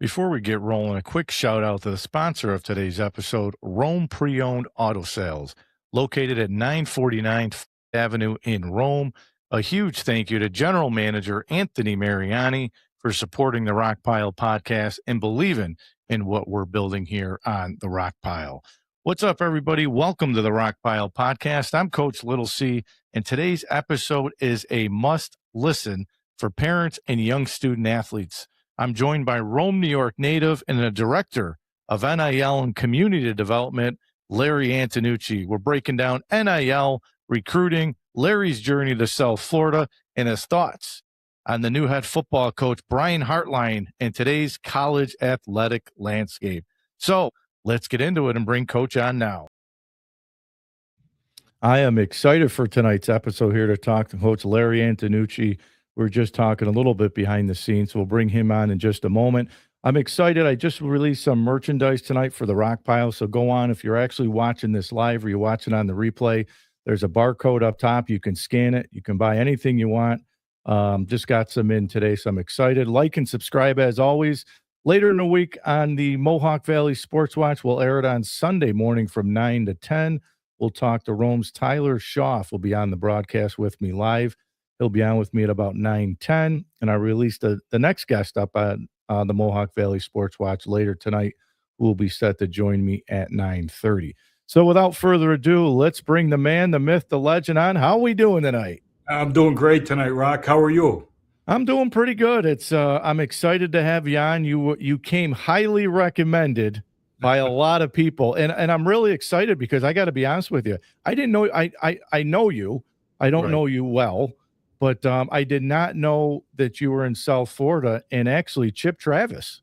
Before we get rolling, a quick shout out to the sponsor of today's episode, Rome Pre-Owned Auto Sales, located at 949th Avenue in Rome. A huge thank you to General Manager Anthony Mariani for supporting the Rock Pile podcast and believing in what we're building here on the Rock Pile. What's up, everybody? Welcome to the Rock Pile podcast. I'm Coach Little C, and today's episode is a must listen for parents and young student athletes. I'm joined by Rome, New York native and the director of NIL and Community Development, Larry Antonucci. We're breaking down NIL, recruiting, Larry's journey to South Florida, and his thoughts on the new head football coach, Brian Hartline, and today's college athletic landscape. So let's get into it and bring Coach on now. I am excited for tonight's episode here to talk to Coach Larry Antonucci. We're just talking a little bit behind the scenes, so we'll bring him on in just a moment. I'm excited. I just released some merchandise tonight for the Rock Pile, so go on. If you're actually watching this live or you're watching on the replay, there's a barcode up top. You can scan it. You can buy anything you want. Just got some in today, so I'm excited. Like and subscribe as always. Later in the week on the Mohawk Valley Sports Watch, we'll air it on Sunday morning from 9 to 10. We'll talk to Rome's Tyler Schaff will be on the broadcast with me live. He'll be on with me at about 9:10, and I released the next guest up on the Mohawk Valley Sports Watch later tonight, who will be set to join me at 9:30. So without further ado, let's bring the man, the myth, the legend on. How are we doing tonight? I'm doing great tonight, Rock. How are you? I'm doing pretty good. I'm excited to have you on. You came highly recommended by a lot of people, and I'm really excited because I got to be honest with you. I didn't know I know you. I don't know you well. But I did not know that you were in South Florida, and actually Chip Travis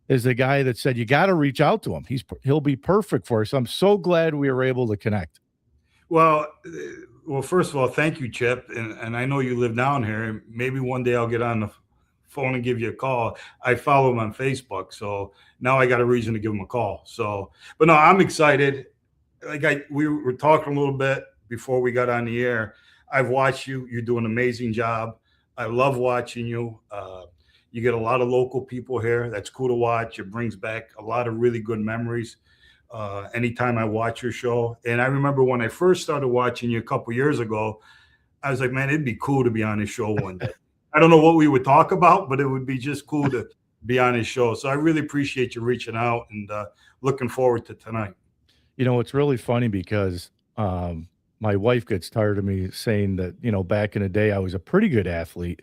is the guy that said you got to reach out to him. He'll be perfect for us. I'm so glad we were able to connect. Well, first of all, thank you, Chip. And I know you live down here. Maybe one day I'll get on the phone and give you a call. I follow him on Facebook, so now I got a reason to give him a call. So, but no, I'm excited. We were talking a little bit before we got on the air. I've watched you. You do an amazing job. I love watching you. You get a lot of local people here. That's cool to watch. It brings back a lot of really good memories anytime I watch your show. And I remember when I first started watching you a couple years ago, I was like, man, it'd be cool to be on his show one day. I don't know what we would talk about, but it would be just cool to be on his show. So I really appreciate you reaching out and looking forward to tonight. You know, it's really funny because my wife gets tired of me saying that, back in the day, I was a pretty good athlete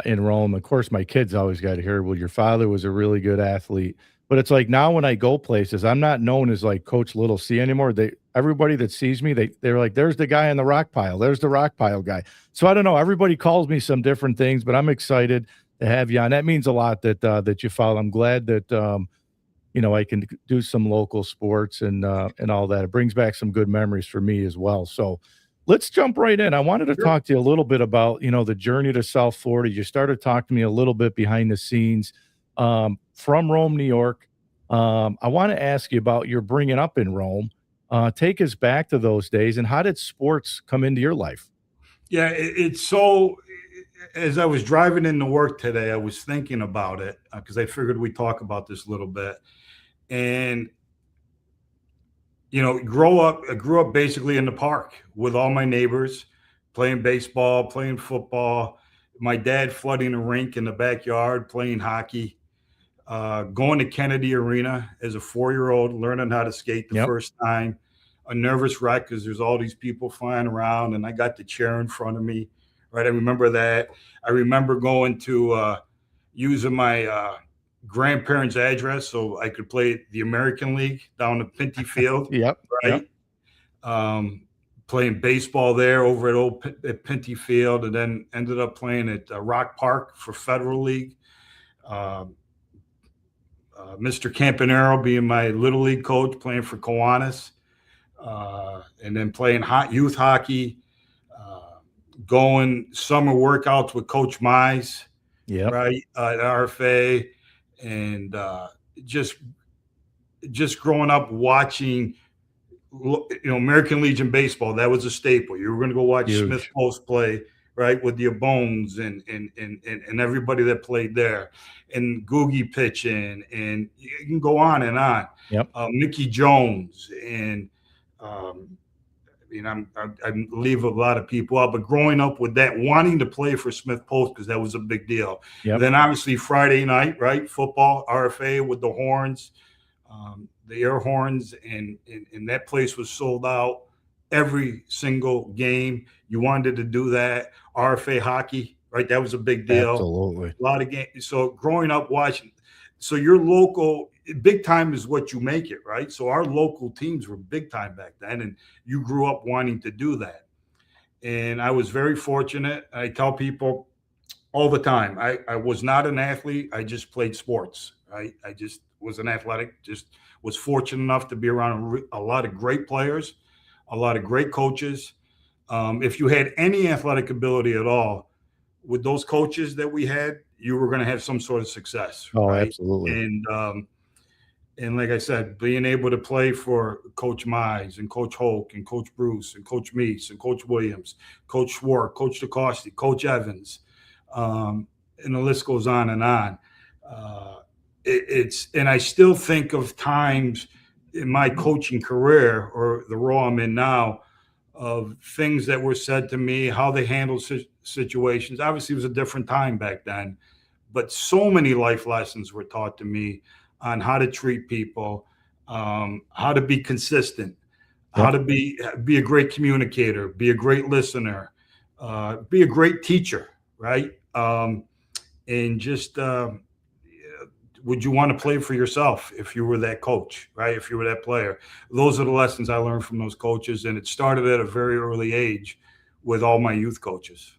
in Rome. Of course, my kids always got to hear, well, your father was a really good athlete. But it's like now when I go places, I'm not known as like Coach Little C anymore. Everybody that sees me, they're like, there's the guy in the Rock Pile. There's the Rock Pile guy. So I don't know. Everybody calls me some different things, but I'm excited to have you on. That means a lot that you follow. I'm glad that I can do some local sports and all that. It brings back some good memories for me as well. So let's jump right in. I wanted to talk to you a little bit about, the journey to South Florida. You started talking to me a little bit behind the scenes from Rome, New York. I want to ask you about your bringing up in Rome. Take us back to those days, and how did sports come into your life? Yeah, it's so – as I was driving into work today, I was thinking about it because I figured we'd talk about this a little bit. And, I grew up basically in the park with all my neighbors, playing baseball, playing football, my dad flooding a rink in the backyard, playing hockey, going to Kennedy Arena as a 4-year-old, learning how to skate the first time, a nervous wreck because there's all these people flying around, and I got the chair in front of me, right? I remember that. I remember going to using my grandparents' address so I could play the American League down at Pinty Field. Right. Yep. Playing baseball there over at Pinty Field, and then ended up playing at Rock Park for Federal League. Mr. Campanero being my little league coach, playing for Kiwanis, and then playing youth hockey, going summer workouts with Coach Mize, right, at RFA. And just growing up watching, American Legion baseball, that was a staple. You were going to go watch Smith Post play right, with your Bones and everybody that played there, and Googie pitching, and you can go on and on. Yep. Mickey Jones, and um, I mean, I leave a lot of people out, but growing up with that, wanting to play for Smith Post because that was a big deal. Yep. Then obviously Friday night, right, football, RFA with the horns, the air horns, and that place was sold out every single game. You wanted to do that. RFA hockey, right? That was a big deal. Absolutely. A lot of games. So growing up watching, so your local big time is what you make it, right? So our local teams were big time back then, and you grew up wanting to do that. And I was very fortunate. I tell people all the time, I was not an athlete. I just played sports, right? I just was an athletic, just was fortunate enough to be around a lot of great players, a lot of great coaches. If you had any athletic ability at all, with those coaches that we had, you were going to have some sort of success, Oh, right? absolutely. And like I said, being able to play for Coach Mize and Coach Hoke and Coach Bruce and Coach Meese and Coach Williams, Coach Schwartz, Coach DeCoste, Coach Evans, and the list goes on and on. And I still think of times in my coaching career or the role I'm in now of things that were said to me, how they handled situations. Obviously, it was a different time back then, but so many life lessons were taught to me on how to treat people, how to be consistent, how Yep. to be a great communicator, be a great listener, be a great teacher, right? And just would you want to play for yourself if you were that coach, right? If you were that player? Those are the lessons I learned from those coaches, and it started at a very early age with all my youth coaches.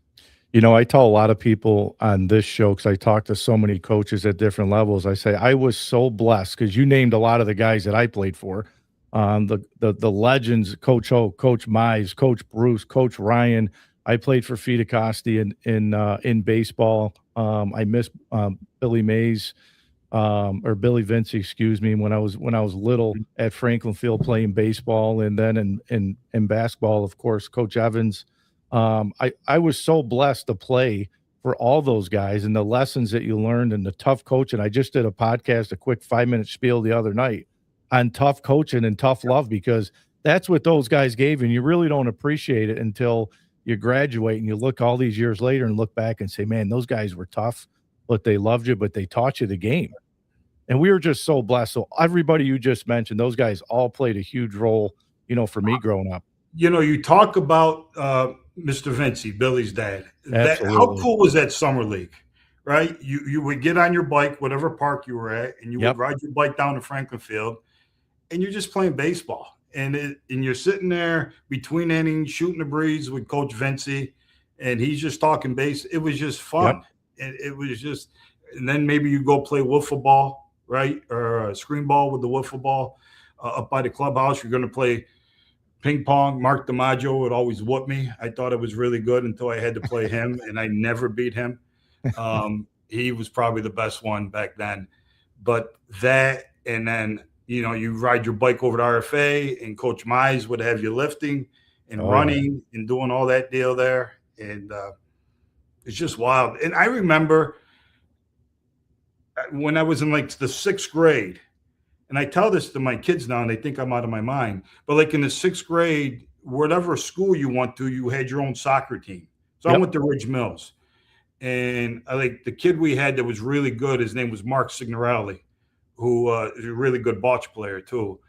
You know, I tell a lot of people on this show because I talk to so many coaches at different levels. I say I was so blessed because you named a lot of the guys that I played for. The legends, Coach Hoke, Coach Mize, Coach Bruce, Coach Ryan. I played for Fita Costi in baseball. I missed Billy Mays or Billy Vinci, excuse me, when I was little at Franklin Field playing baseball, and then in basketball, of course, Coach Evans. I was so blessed to play for all those guys and the lessons that you learned and the tough coaching. I just did a podcast, a quick 5-minute spiel the other night on tough coaching and tough love because that's what those guys gave you, and you really don't appreciate it until you graduate and you look all these years later and look back and say, man, those guys were tough, but they loved you, but they taught you the game. And we were just so blessed. So everybody you just mentioned, those guys all played a huge role, for me growing up. You talk about Mr. Vinci, Billy's dad. That how Absolutely. cool was that summer league, right? You would get on your bike, whatever park you were at, and you would Yep. ride your bike down to Franklin Field, and you're just playing baseball, and you're sitting there between innings, shooting the breeze with Coach Vinci, and he's just talking base. It was just Yep. fun. It was just, and then maybe you go play wiffle ball, right, or screen ball with the wiffle ball up by the clubhouse. You're going to play ping pong. Mark DiMaggio would always whoop me. I thought it was really good until I had to play him, and I never beat him. He was probably the best one back then. But that, and then you ride your bike over to RFA, and Coach Mize would have you lifting and Oh, yeah. running and doing all that deal there, and it's just wild. And I remember when I was in like the 6th grade. And I tell this to my kids now, and they think I'm out of my mind. But like in the 6th grade, whatever school you went to, you had your own soccer team. So I Yep. went to Ridge Mills, and I like the kid we had that was really good. His name was Mark Signorelli, who is a really good botch player too.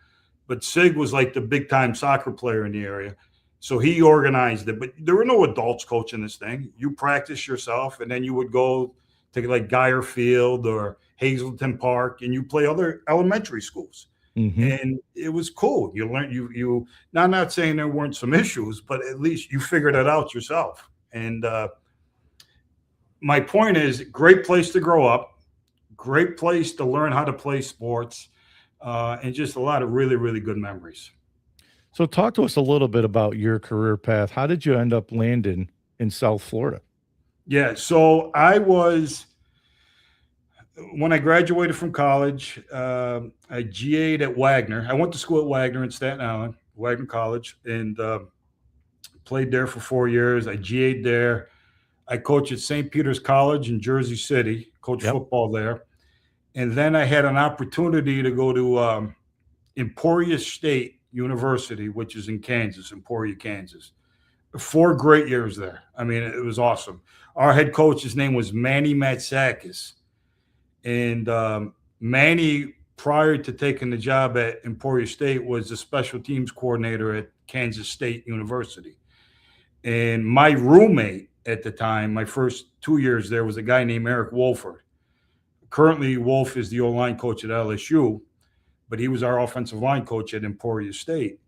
But Sig was like the big time soccer player in the area. So he organized it, but there were no adults coaching this thing. You practice yourself, and then you would go to like Geyer Field or Hazleton Park, and you play other elementary schools. Mhm. And it was cool. You learn you. Now, I'm not saying there weren't some issues, but at least you figured it out yourself. And my point is, great place to grow up, great place to learn how to play sports, and just a lot of really, really good memories. So talk to us a little bit about your career path. How did you end up landing in South Florida? Yeah. So I was, when I graduated from college, I GA'd at Wagner. I went to school at Wagner in Staten Island, Wagner College, and played there for 4 years. I GA'd there. I coached at St. Peter's College in Jersey City, coached Yep. football there. And then I had an opportunity to go to Emporia State University, which is in Kansas, Emporia, Kansas. 4 great years there. I mean, it was awesome. Our head coach, his name was Manny Matsakis. And Manny, prior to taking the job at Emporia State, was the special teams coordinator at Kansas State University. And my roommate at the time, my first 2 years there, was a guy named Eric Wolford. Currently, Wolf is the O-line coach at LSU, but he was our offensive line coach at Emporia State.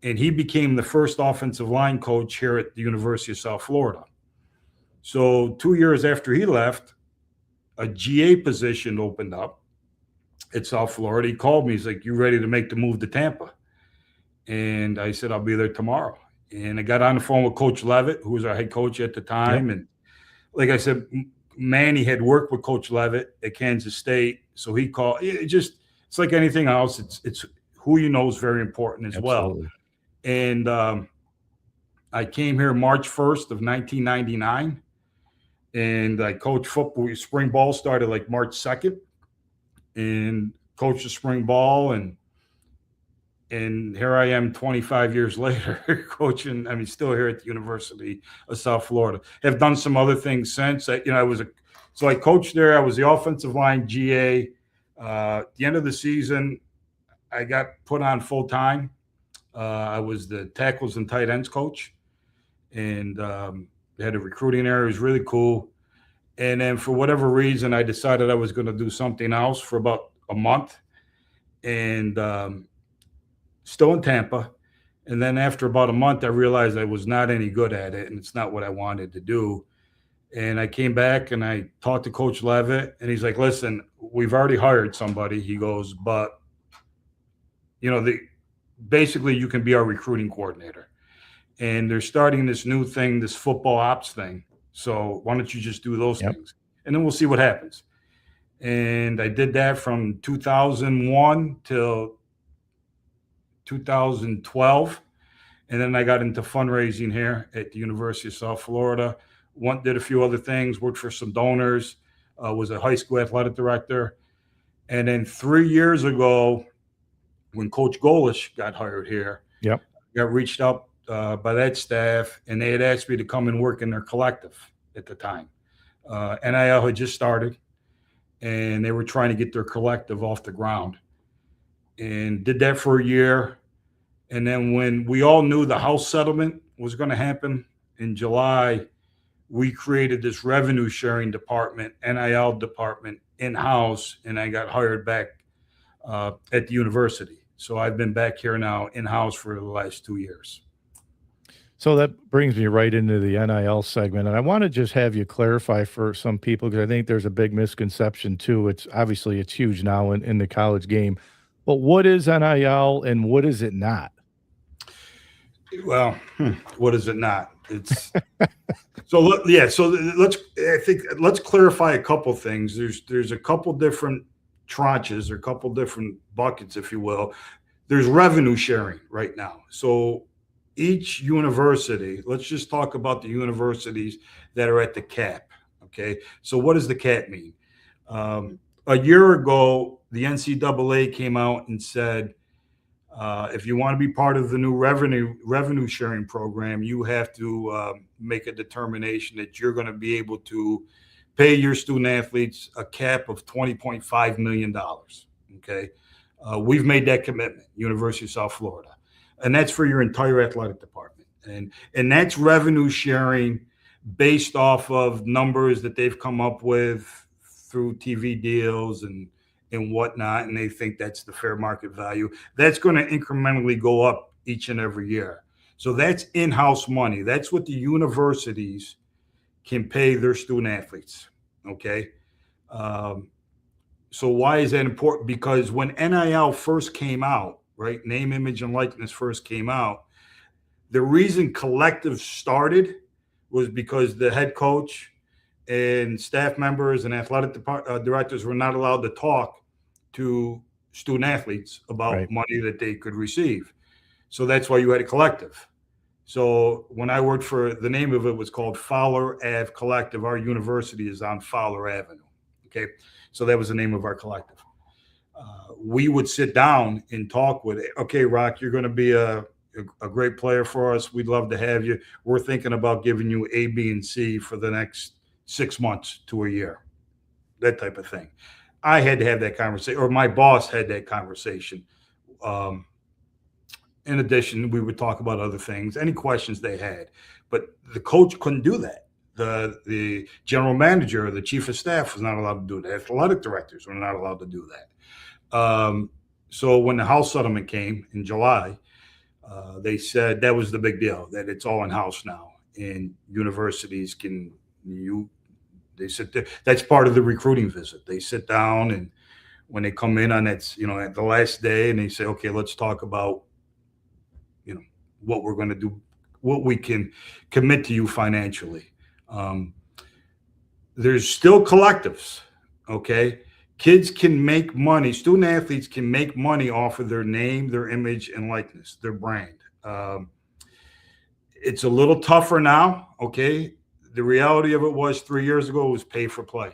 And he became the first offensive line coach here at the University of South Florida. So 2 years after he left, a GA position opened up at South Florida. He called me. He's like, "You ready to make the move to Tampa?" And I said, "I'll be there tomorrow." And I got on the phone with Coach Levitt, who was our head coach at the time. Yep. And like I said, Manny had worked with Coach Levitt at Kansas State. So he called. It's like anything else. It's who you know is very important as Absolutely. well. And I came here March 1st of 1999. And I coached football. Spring ball started like March 2nd. And coached the spring ball. And here I am 25 years later coaching. I mean, still here at the University of South Florida. Have done some other things since. I coached there. I was the offensive line GA. At the end of the season, I got put on full time. I was the tackles and tight ends coach, and had a recruiting area. It was really cool. And then for whatever reason, I decided I was going to do something else for about a month, and still in Tampa. And then after about a month, I realized I was not any good at it, and it's not what I wanted to do. And I came back and I talked to Coach Levitt, and he's like, "Listen, we've already hired somebody." He goes, "But basically you can be our recruiting coordinator. And they're starting this new thing, this football ops thing. So why don't you just do those things? And then we'll see what happens." And I did that from 2001 till 2012. And then I got into fundraising here at the University of South Florida. Did a few other things, worked for some donors, was a high school athletic director. And then 3 years ago, when Coach Golish got hired here, got reached out by that staff, and they had asked me to come and work in their collective at the time. NIL had just started, and they were trying to get their collective off the ground, and did that for a year. And then when we all knew the House settlement was going to happen in July, we created this revenue sharing department, NIL department in-house, and I got hired back at the university. So I've been back here now in-house for the last 2 years. So that brings me right into the NIL segment. And I want to just have you clarify for some people, because I think there's a big misconception too. It's huge now in the college game. But what is NIL and what is it not? Well, what is it not? It's so let's clarify a couple things. There's a couple different tranches, or a couple different buckets, if you will. There's revenue sharing right now. So each university, let's just talk about the universities that are at the cap. Okay. So what does the cap mean? A year ago, the NCAA came out and said, if you want to be part of the new revenue sharing program, you have to make a determination that you're going to be able to pay your student athletes a cap of $20.5 million. Okay. We've made that commitment, University of South Florida. And that's for your entire athletic department. And that's revenue sharing based off of numbers that they've come up with through TV deals and whatnot. And they think that's the fair market value. That's going to incrementally go up each and every year. So that's in-house money. That's what the universities can pay their student athletes. Okay. So why is that important? Because when NIL first came out, right, name, image, and likeness first came out, the reason collectives started was because the head coach and staff members and athletic directors were not allowed to talk to student athletes about money that they could receive. So that's why you had a collective. So when I worked for, the name of it was called Fowler Ave Collective. Our university is on Fowler Avenue. Okay. So that was the name of our collective. We would sit down and talk with it. Okay, Rock, you're going to be a great player for us. We'd love to have you. We're thinking about giving you A, B, and C for the next 6 months to a year, that type of thing. I had to have that conversation, or my boss had that conversation. In addition, we would talk about other things, any questions they had, but the coach couldn't do that. The general manager or the chief of staff was not allowed to do that. Athletic directors were not allowed to do that. So when the house settlement came in July, they said that was the big deal, that it's all in house now, and universities can they sit there. That's part of the recruiting visit. They sit down, and when they come in on that, at the last day, and they say, okay, let's talk about, what we're going to do, what we can commit to you financially. There's still collectives. Okay. Kids can make money. Student athletes can make money off of their name, their image and likeness, their brand. It's a little tougher now. Okay. The reality of it was 3 years ago, it was pay for play.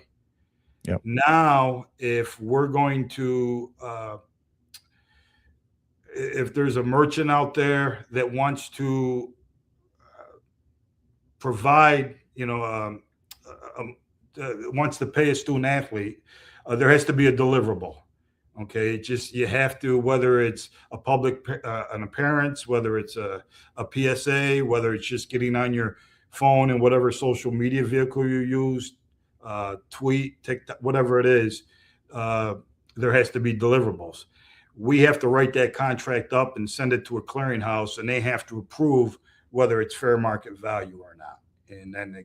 Yep. Now, if we're going to, if there's a merchant out there that wants to provide, wants to pay a student athlete, there has to be a deliverable. Okay, you have to, whether it's a public, an appearance, whether it's a PSA, whether it's just getting on your phone and whatever social media vehicle you use, tweet, TikTok, whatever it is, there has to be deliverables. We have to write that contract up and send it to a clearinghouse, and they have to approve whether it's fair market value or not. And then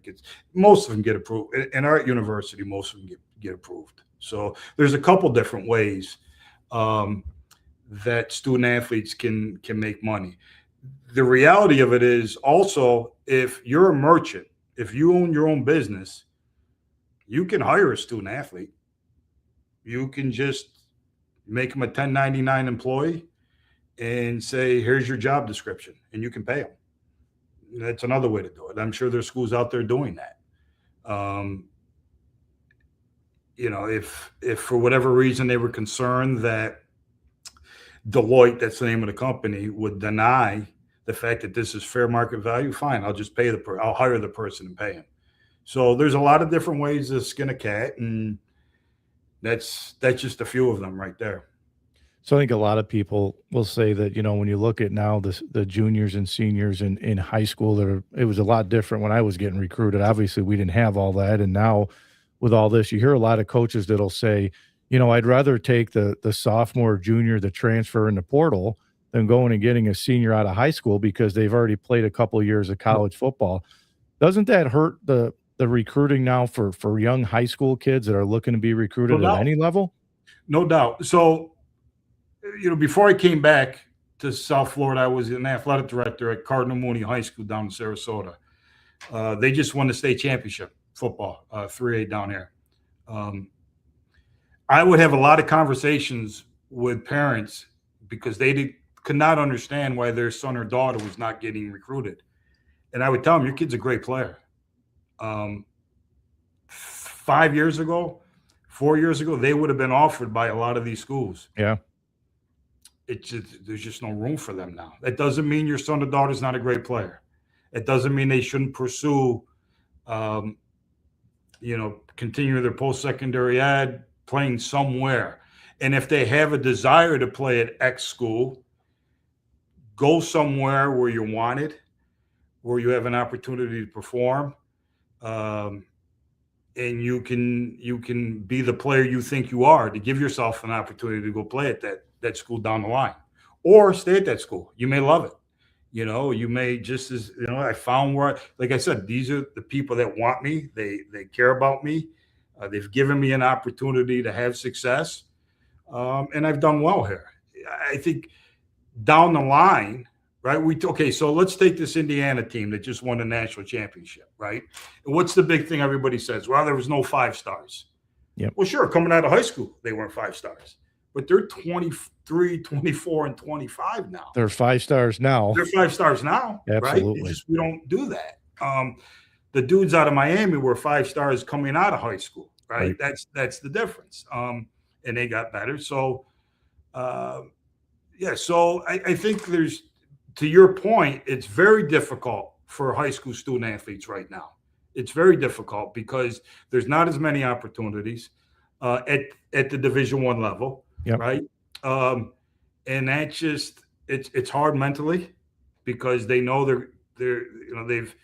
most of them get approved. In our university, most of them get approved. So there's a couple different ways that student athletes can make money. The reality of it is also, if you're a merchant, if you own your own business, you can hire a student athlete. You can just make them a 1099 employee and say, here's your job description, and you can pay them. That's another way to do it. I'm sure there's schools out there doing that. If for whatever reason they were concerned that Deloitte, that's the name of the company, would deny the fact that this is fair market value, fine, I'll just pay I'll hire the person and pay him. So there's a lot of different ways to skin a cat, and that's just a few of them right there. So I think a lot of people will say that, when you look at now the juniors and seniors in high school, it was a lot different when I was getting recruited. Obviously, we didn't have all that. And now with all this, you hear a lot of coaches that'll say, I'd rather take the sophomore, junior, the transfer in the portal than going and getting a senior out of high school because they've already played a couple of years of college football. Doesn't that hurt the recruiting now for young high school kids that are looking to be recruited at any level? No doubt. So, before I came back to South Florida, I was an athletic director at Cardinal Mooney High School down in Sarasota. They just won the state championship football, 3A down here. I would have a lot of conversations with parents because they could not understand why their son or daughter was not getting recruited. And I would tell them, your kid's a great player. 5 years ago, 4 years ago, they would have been offered by a lot of these schools. Yeah. There's just no room for them now. That doesn't mean your son or daughter is not a great player. It doesn't mean they shouldn't pursue, continue their post-secondary ed, playing somewhere. And if they have a desire to play at X school, go somewhere where you're wanted, where you have an opportunity to perform, and you can be the player you think you are, to give yourself an opportunity to go play at that school down the line, or stay at that school. You may love it. You may just I found where, like I said, these are the people that want me. They care about me. They've given me an opportunity to have success. And I've done well here. I think down the line, right? So let's take this Indiana team that just won the national championship, right? And what's the big thing everybody says? Well, there was no 5 stars. Yep. Well, sure, coming out of high school, they weren't 5 stars. but they're 23, 24, and 25 now. They're 5 stars now. They're 5 stars now, right? Absolutely. We don't do that. The dudes out of Miami were 5 stars coming out of high school, right? That's the difference. And they got better. So, yeah. So I think there's, to your point, it's very difficult for high school student athletes right now. It's very difficult because there's not as many opportunities at the Division I level, Yep. right? And that's just it's hard mentally because they know they've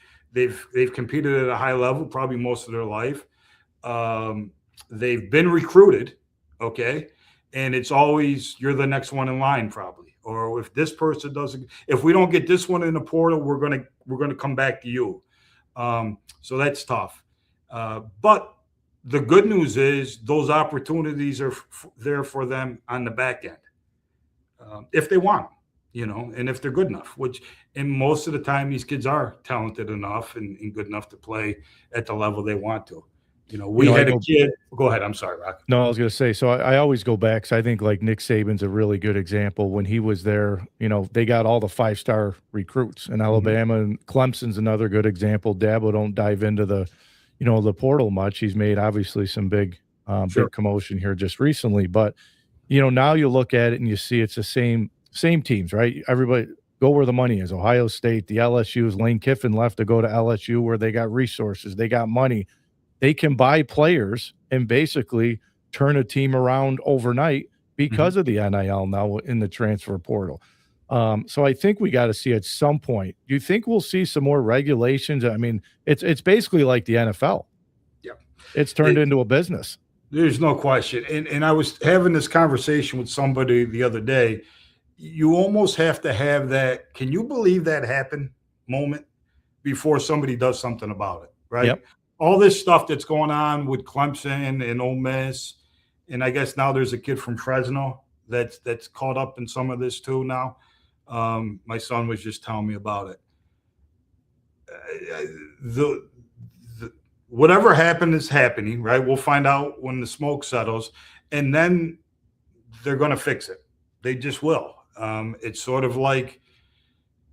competed at a high level probably most of their life. They've been recruited, okay, and it's always you're the next one in line probably, or if this person doesn't, if we don't get this one in the portal, we're gonna come back to you. So that's tough. But the good news is those opportunities are there for them on the back end if they want them, and if they're good enough, and most of the time these kids are talented enough and good enough to play at the level they want to. We had a kid. Go ahead. I'm sorry, Rock. No, I was going to say, so I always go back. So I think like Nick Saban's a really good example. When he was there, they got all the 5-star recruits in Alabama, and Clemson's another good example. Dabo don't dive into the portal much. He's made obviously some big commotion here just recently, but now you look at it and you see it's the same teams, right? Everybody go where the money is. Ohio State, the LSU's. Lane Kiffin left to go to LSU where they got resources, they got money. They can buy players and basically turn a team around overnight because of the NIL now in the transfer portal. So I think we got to see at some point. Do you think we'll see some more regulations? I mean, it's basically like the NFL. Yeah, it's turned into a business. There's no question. And I was having this conversation with somebody the other day. You almost have to have that, can you believe that happened moment before somebody does something about it, right? Yep. All this stuff that's going on with Clemson and Ole Miss, and I guess now there's a kid from Fresno that's caught up in some of this too now. My son was just telling me about it. Whatever happened is happening, right? We'll find out when the smoke settles, and then they're going to fix it. They just will. It's sort of like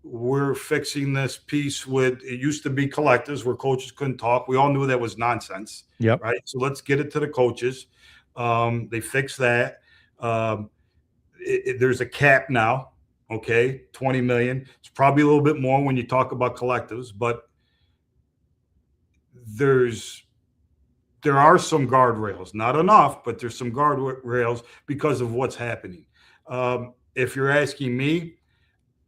we're fixing this piece with, it used to be collectives where coaches couldn't talk. We all knew that was nonsense. Yep. Right. So let's get it to the coaches. They fixed that. There's a cap now. Okay. 20 million. It's probably a little bit more when you talk about collectives, but there are some guardrails, not enough, but there's some guardrails because of what's happening. If you're asking me,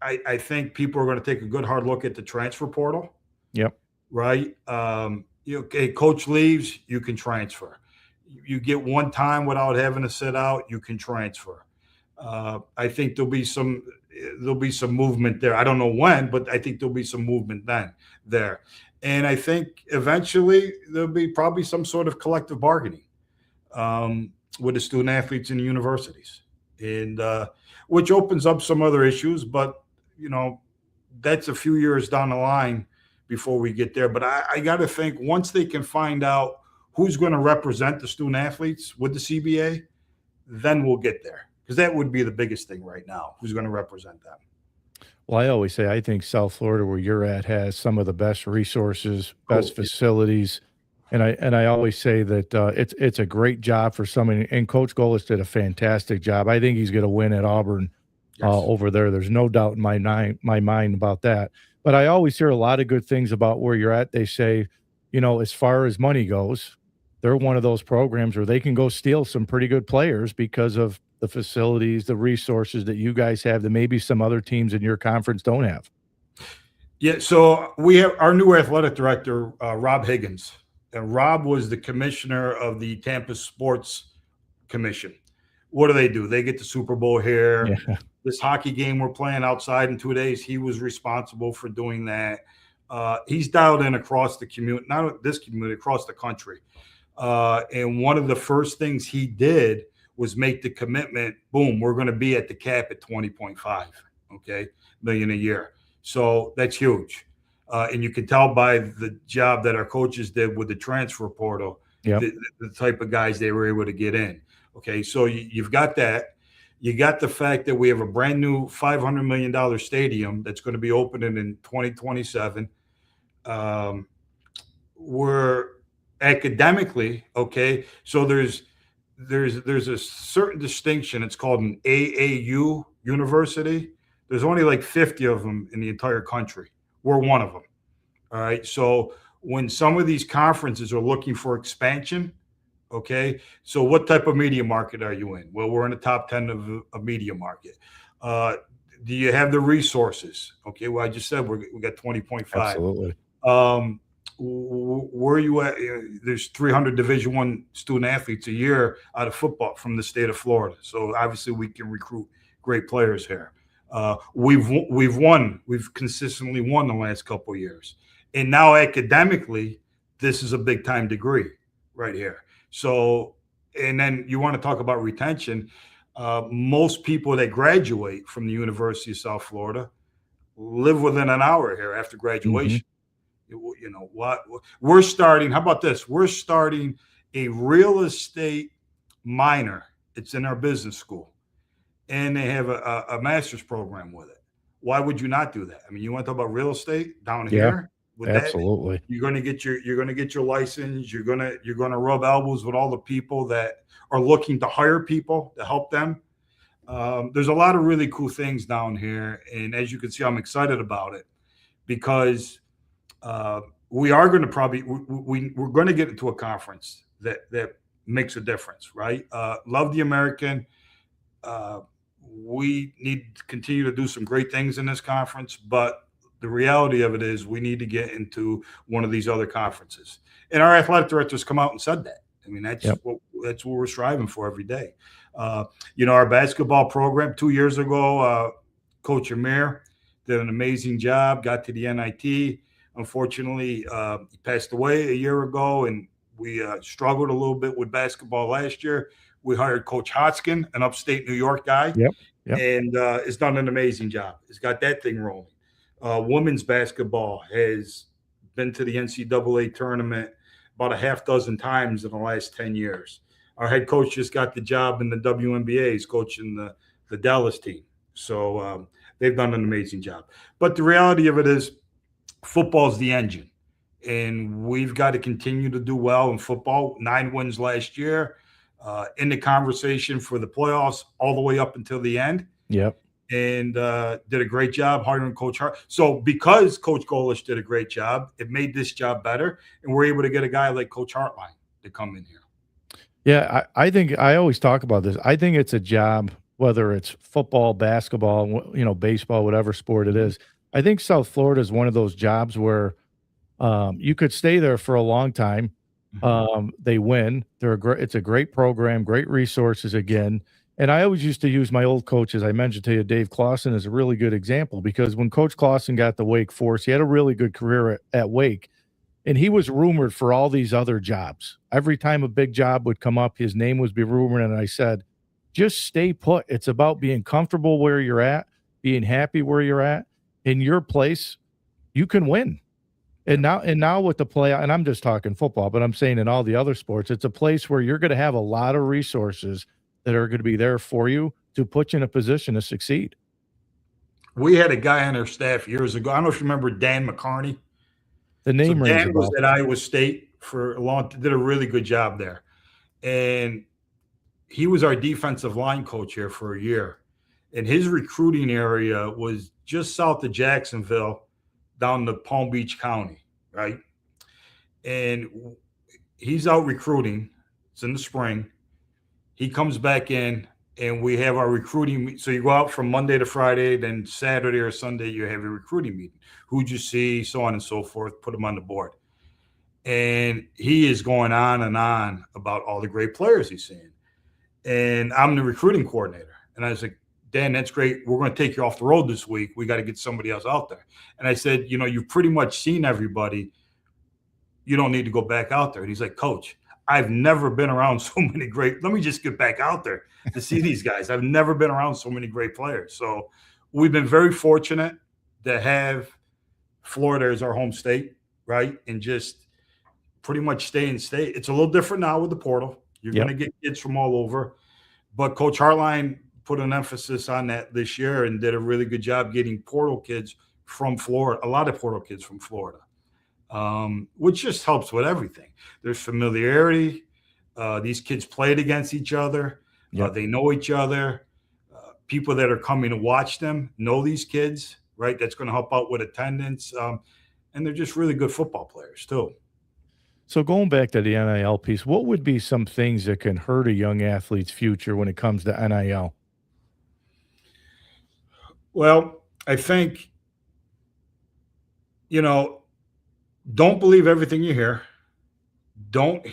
I think people are going to take a good hard look at the transfer portal. Yep. Right. Coach leaves, you can transfer. You get one time without having to sit out, you can transfer. I think there'll be some movement there. I don't know when, but I think there'll be some movement there. And I think eventually there'll be probably some sort of collective bargaining with the student athletes in the universities, and which opens up some other issues. But that's a few years down the line before we get there. But I got to think once they can find out who's going to represent the student athletes with the CBA, then we'll get there, because that would be the biggest thing right now. Who's going to represent them? Well, I always say I think South Florida, where you're at, has some of the best resources, best facilities, and I always say that it's a great job for somebody. And Coach Golis did a fantastic job. I think he's going to win at Auburn over there. There's no doubt in my mind about that. But I always hear a lot of good things about where you're at. They say, as far as money goes, they're one of those programs where they can go steal some pretty good players because of the facilities, the resources that you guys have that maybe some other teams in your conference don't have. Yeah, so we have our new athletic director, Rob Higgins. And Rob was the commissioner of the Tampa Sports Commission. What do? They get the Super Bowl here. Yeah. This hockey game we're playing outside in 2 days, he was responsible for doing that. He's dialed in across the community, not this community, across the country. And one of the first things he did was make the commitment, boom, we're going to be at the cap at 20.5, million a year. So that's huge. And you can tell by the job that our coaches did with the transfer portal, the type of guys they were able to get in. Okay, so you've got that. You got the fact that we have a brand new $500 million stadium that's going to be opening in 2027. We're academically, okay. So there's a certain distinction. It's called an AAU university. There's only like 50 of them in the entire country. We're one of them. All right. So when some of these conferences are looking for expansion, okay. So what type of media market are you in? Well, we're in the top 10 of a media market. Do you have the resources? Okay. Well, I just said we got 20.5. Absolutely. Where are you at? There's 300 Division I student athletes a year out of football from the state of Florida. So obviously we can recruit great players here. We've consistently won the last couple of years, and now academically, this is a big time degree right here. So, and then you want to talk about retention. Most people that graduate from the University of South Florida live within an hour here after graduation. Mm-hmm. You know what we're starting. How about this? We're starting a real estate minor. It's in our business school, and they have a master's program with it. Why would you not do that? I mean, you want to talk about real estate down Yeah, here with absolutely. that? You're going to get your license. You're going to rub elbows with all the people that are looking to hire people to help them. There's a lot of really cool things down here, and as you can see, I'm excited about it because we are going to probably we're going to get into a conference that makes a difference, right? Love the American. We need to continue to do some great things in this conference, but the reality of it is we need to get into one of these other conferences. And our athletic directors come out and said that. I mean, that's what we're striving for every day. Our basketball program 2 years ago, Coach Amir did an amazing job, got to the NIT. Unfortunately, he passed away a year ago, and we struggled a little bit with basketball last year. We hired Coach Hotskin, an upstate New York guy, and has done an amazing job. He's got that thing rolling. Women's basketball has been to the NCAA tournament about a half dozen times in the last 10 years. Our head coach just got the job in the WNBA. He's coaching the Dallas team. So they've done an amazing job. But the reality of it is football is the engine, and we've got to continue to do well in football. 9 wins last year, in the conversation for the playoffs all the way up until the end. Yep. And did a great job hiring Coach Hart. So because Coach Golish did a great job, it made this job better, and we're able to get a guy like Coach Hartline to come in here. Yeah, I think I always talk about this. I think it's a job, whether it's football, basketball, baseball, whatever sport it is. I think South Florida is one of those jobs where you could stay there for a long time. They win. It's a great program, great resources again. And I always used to use my old coach, as I mentioned to you, Dave Clausen, as a really good example, because when Coach Clausen got the Wake Forest, he had a really good career at Wake, and he was rumored for all these other jobs. Every time a big job would come up, his name would be rumored, and I said, just stay put. It's about being comfortable where you're at, being happy where you're at. In your place, you can win. And now with the play, and I'm just talking football, but I'm saying in all the other sports, it's a place where you're going to have a lot of resources that are going to be there for you to put you in a position to succeed. We had a guy on our staff years ago. I don't know if you remember Dan McCarney. The name rings a bell. Dan was at Iowa State for a long time, did a really good job there. And he was our defensive line coach here for a year. And his recruiting area was just south of Jacksonville, down to Palm Beach County, right? And he's out recruiting. It's in the spring. He comes back in, and we have our recruiting. So you go out from Monday to Friday, then Saturday or Sunday, you have a recruiting meeting. Who'd you see, so on and so forth, put them on the board. And he is going on and on about all the great players he's seeing. And I'm the recruiting coordinator. And I was like, Dan, that's great. We're going to take you off the road this week. We got to get somebody else out there. And I said, you've pretty much seen everybody. You don't need to go back out there. And he's like, Coach, I've never been around so many great. Let me just get back out there to see these guys. I've never been around so many great players. So we've been very fortunate to have Florida as our home state, right? And just pretty much stay in state. It's a little different now with the portal. You're going to get kids from all over. But Coach Hartline put an emphasis on that this year and did a really good job getting portal kids from Florida, a lot of portal kids from Florida, which just helps with everything. There's familiarity. These kids played against each other. Yep. They know each other. People that are coming to watch them know these kids, right? That's going to help out with attendance. And they're just really good football players, too. So going back to the NIL piece, what would be some things that can hurt a young athlete's future when it comes to NIL? Well, I think, don't believe everything you hear. Don't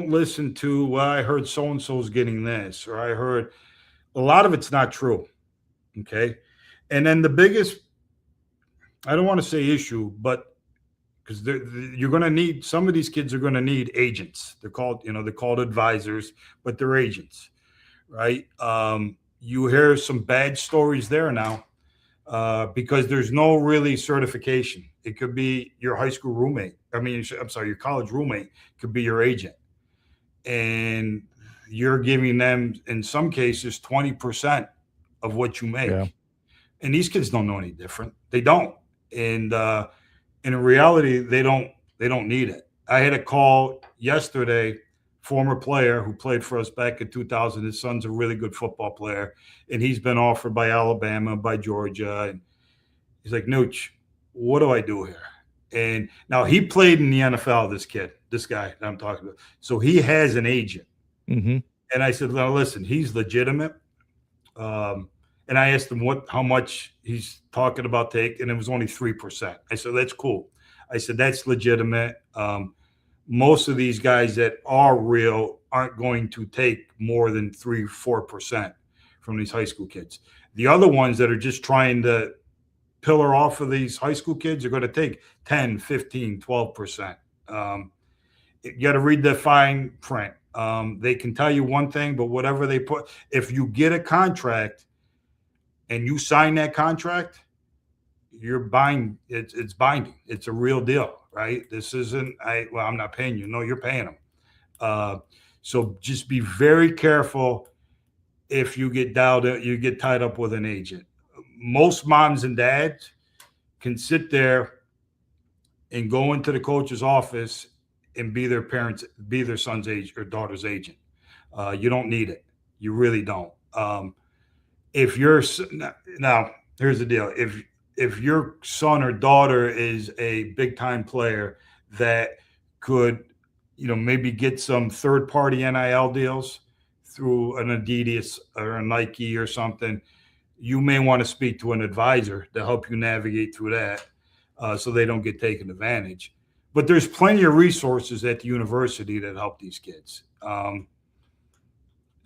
listen to, well, I heard so and so's getting this, or I heard a lot of it's not true. Okay. And then the biggest, I don't want to say issue, but because you're going to need, some of these kids are going to need agents. They're called advisors, but they're agents, right? You hear some bad stories there now because there's no really certification. It could be your high school roommate. Your college roommate could be your agent. And you're giving them, in some cases, 20% of what you make. Yeah. And these kids don't know any different. They don't. And in reality, they don't need it. I had a call yesterday, former player who played for us back in 2000. His son's a really good football player, and he's been offered by Alabama, by Georgia. And he's like, Nooch, what do I do here? And now he played in the NFL, this guy that I'm talking about. So he has an agent. Mm-hmm. And I said, well, listen, he's legitimate. And I asked him how much he's talking about take, and it was only 3%. I said, that's cool. I said, that's legitimate. Most of these guys that are real aren't going to take more than 3-4% from these high school kids. The other ones that are just trying to pillar off of these high school kids are going to take 10, 15, 12%. You got to read the fine print. They can tell you one thing, but whatever they put, if you get a contract and you sign that contract, you're buying. It's binding. It's a real deal, right? This isn't. I'm not paying you. No, you're paying them. So just be very careful if you get tied up with an agent. Most moms and dads can sit there and go into the coach's office and be their son's agent or daughter's agent. You don't need it. You really don't. If you're now, here's the deal. If your son or daughter is a big time player that could, maybe get some third party NIL deals through an Adidas or a Nike or something, you may want to speak to an advisor to help you navigate through that so they don't get taken advantage. But there's plenty of resources at the university that help these kids.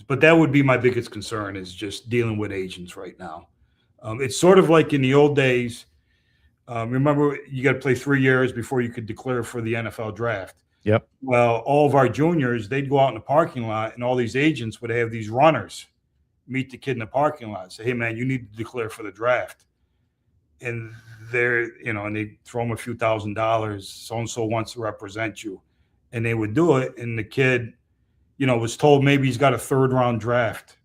But that would be my biggest concern, is just dealing with agents right now. It's sort of like in the old days. Remember, you got to play 3 years before you could declare for the NFL draft. Yep. Well, all of our juniors, they'd go out in the parking lot, and all these agents would have these runners meet the kid in the parking lot, say, hey, man, you need to declare for the draft. And and they throw them a few $1,000s. So-and-so wants to represent you. And they would do it. And the kid, was told maybe he's got a 3rd round draft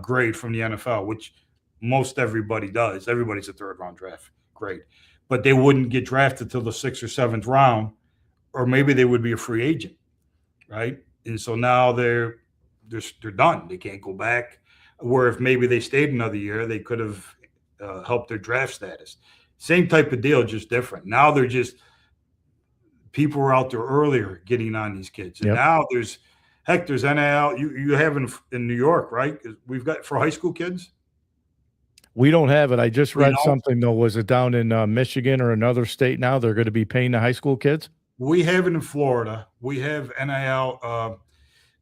grade from the NFL, which most everybody does. Everybody's a 3rd round draft grade. But they wouldn't get drafted till the 6th or 7th round, or maybe they would be a free agent, right? And so now they're done. They can't go back. Where if maybe they stayed another year, they could have helped their draft status. Same type of deal, just different. Now people were out there earlier getting on these kids. And now there's NIL. You have in New York, right? We've got for high school kids. We don't have it. I just read something, though. Was it down in Michigan or another state now? They're going to be paying the high school kids? We have it in Florida. We have NIL.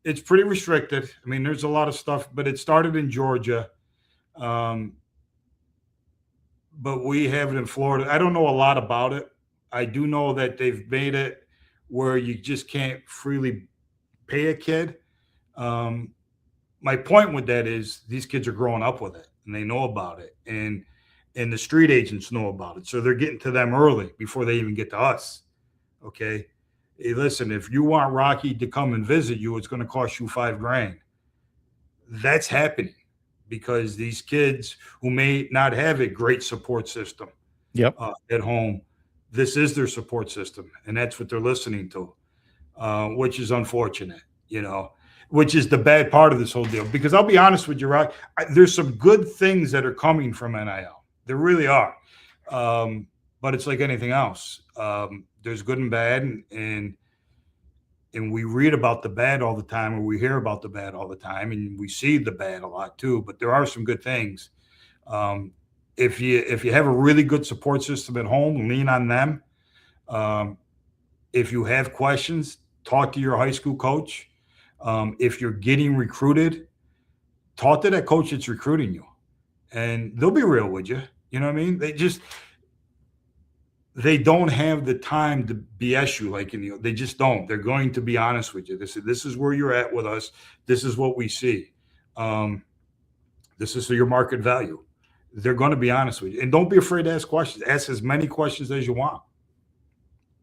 It's pretty restricted. I mean, there's a lot of stuff, but it started in Georgia. But we have it in Florida. I don't know a lot about it. I do know that they've made it where you just can't freely pay a kid. My point with that is these kids are growing up with it and they know about it, and the street agents know about it. So they're getting to them early before they even get to us. Okay. Hey, listen, if you want Rocky to come and visit you, it's going to cost you $5,000. That's happening. because these kids who may not have a great support system Yep. at home, this is their support system, and that's what they're listening to, which is unfortunate, which is the bad part of this whole deal. Because I'll be honest with you, Rock, there's some good things that are coming from NIL. There really are. But it's like anything else. There's good and bad, and we read about the bad all the time, or we hear about the bad all the time, and we see the bad a lot too. But there are some good things. If you have a really good support system at home, lean on them. If you have questions, talk to your high school coach. If you're getting recruited, talk to that coach that's recruiting you, and they'll be real with you. You know what I mean? They don't have the time to BS you they just don't. They're going to be honest with you. They say, this is where you're at with us. This is what we see. This is your market value. They're going to be honest with you. And don't be afraid to ask questions. Ask as many questions as you want.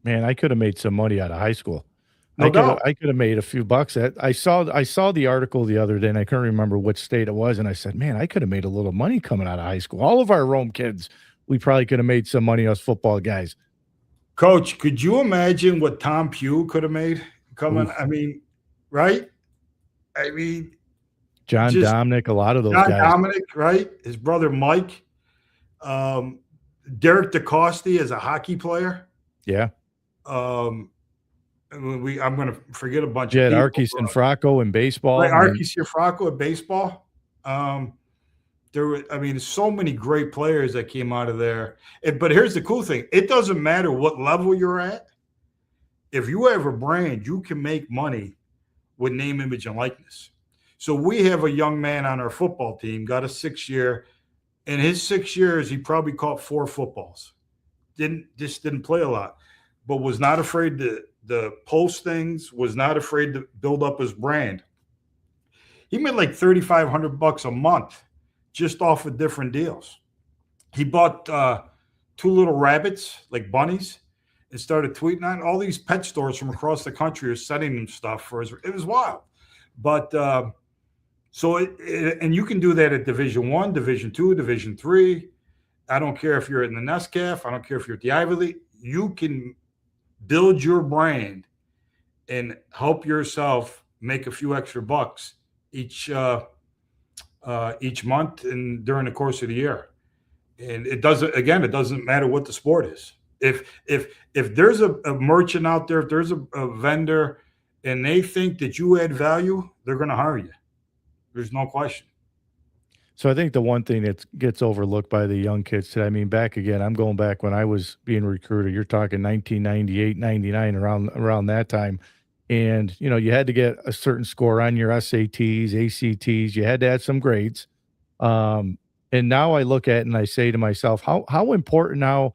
Man, I could have made some money out of high school. No doubt. I could have made a few bucks. I saw the article the other day, and I couldn't remember which state it was, and I said, "Man, I could have made a little money coming out of high school." All of our Rome kids, we probably could have made some money, us football guys. Coach, could you imagine what Tom Pugh could have made coming? Oof. I mean, right? I mean, John Dominic, a lot of those John guys. Dominic, right? His brother Mike, Derek DeCoste as a hockey player. Yeah. I'm going to forget a bunch of people. Archie Cianfrocco in baseball. Right, Archie Cianfrocco in baseball. There's so many great players that came out of there. But here's the cool thing. It doesn't matter what level you're at. If you have a brand, you can make money with name, image, and likeness. So we have a young man on our football team, got a 6-year. In his 6 years, he probably caught 4 footballs. Didn't play a lot, but was not afraid to post things, was not afraid to build up his brand. He made like $3,500 a month just off of different deals. He bought 2 little rabbits, like bunnies, and started tweeting on all these pet stores from across the country are sending him stuff for it was wild. But and you can do that at Division I, Division II, Division III. I don't care if you're in the NESCAF. I don't care if you're at the Ivy League. You can build your brand and help yourself make a few extra bucks each month and during the course of the year. And it doesn't matter what the sport is. If there's a merchant out there, if there's a vendor and they think that you add value, they're going to hire you. There's no question. So I think the one thing that gets overlooked by the young kids today, I mean, I'm going back when I was being recruited, you're talking 1998, 99, around that time. And, you had to get a certain score on your SATs, ACTs. You had to add some grades. And now I look at it and I say to myself, how important now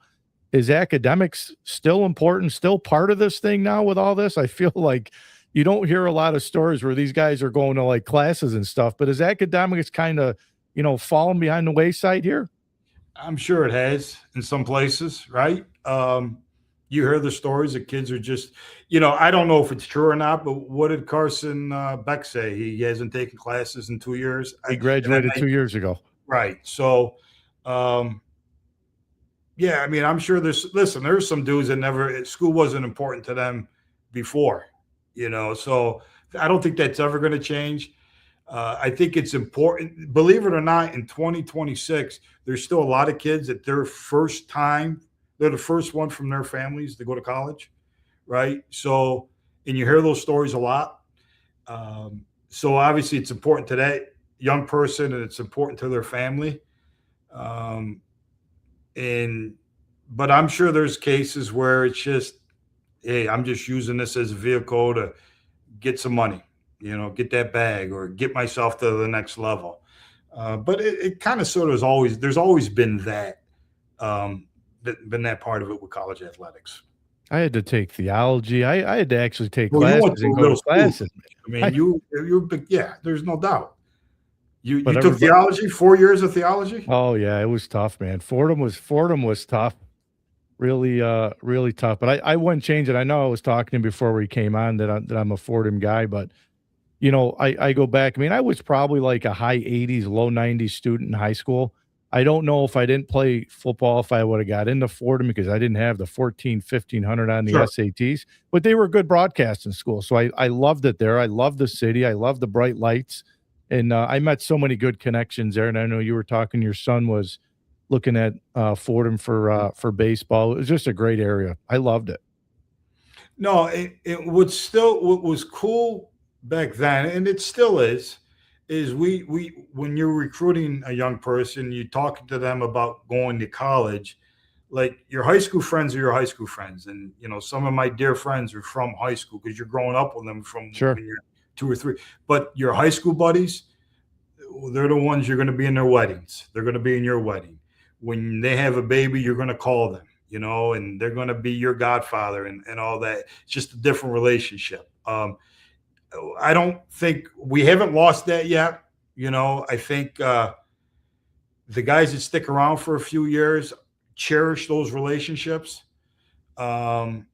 is academics still important, still part of this thing now with all this? I feel like you don't hear a lot of stories where these guys are going to like classes and stuff, but is academics kind of, falling behind the wayside here? I'm sure it has in some places, right? You hear the stories that kids are just, I don't know if it's true or not, but what did Carson Beck say? He hasn't taken classes in 2 years. He graduated 2 years ago. Right. So, yeah, I mean, I'm sure there's some dudes that school wasn't important to them before, so I don't think that's ever going to change. I think it's important, believe it or not, in 2026, there's still a lot of kids that they're the first one from their families to go to college, right? So, and you hear those stories a lot. So obviously it's important to that young person and it's important to their family. But I'm sure there's cases where it's just, hey, I'm just using this as a vehicle to get some money, get that bag or get myself to the next level. But it kind of sort of there's always been that, been that part of it with college athletics. I had to take theology. I had to actually take classes and go to classes. I mean, you're big. Yeah, there's no doubt. You took theology, 4 years of theology? Oh yeah, it was tough, man. Fordham was tough. Really, really tough. But I wouldn't change it. I know I was talking to him before we came on that I'm a Fordham guy, but I go back. I mean, I was probably like a high 80s, low 90s student in high school. I don't know if I didn't play football, if I would have got into Fordham because I didn't have the 1500 on the Sure. SATs, but they were good broadcasting school. So I loved it there. I loved the city. I loved the bright lights. And I met so many good connections there. And I know you were talking, your son was looking at Fordham for baseball. It was just a great area. I loved it. No, it was still what was cool back then, and it still is we when you're recruiting a young person, you talking to them about going to college, like your high school friends are your high school friends, and some of my dear friends are from high school because you're growing up with them from Sure. when you're 2 or 3. But your high school buddies, they're the ones you're going to be in their weddings. They're going to be in your wedding. When they have a baby, you're going to call them, and they're going to be your godfather and all that. It's just a different relationship. I don't think we haven't lost that yet. I think the guys that stick around for a few years cherish those relationships. Um,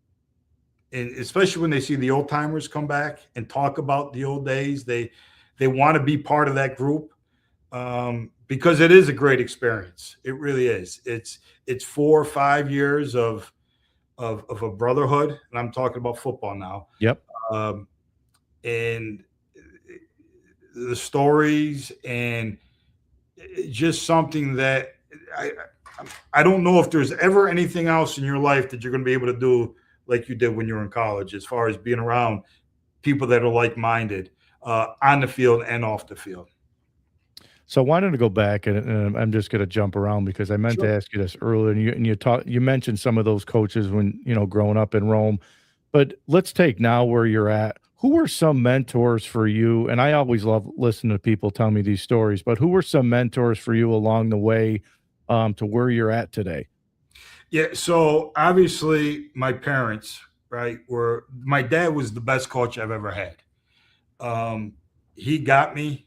and especially when they see the old timers come back and talk about the old days, they want to be part of that group, because it is a great experience. It really is. It's 4 or 5 years of a brotherhood, and I'm talking about football now. Yep. Um, and the stories and just something that I I don't know if there's ever anything else in your life that you're going to be able to do like you did when you were in college, as far as being around people that are like minded, on the field and off the field. So I wanted to go back, and I'm just going to jump around because I meant to Sure. ask you this earlier, and you mentioned some of those coaches when growing up in Rome, but let's take now where you're at. Who were some mentors for you? And I always love listening to people tell me these stories, but who were some mentors for you along the way to where you're at today? Yeah. So obviously, my parents, right, were my dad was the best coach I've ever had. Um, he got me.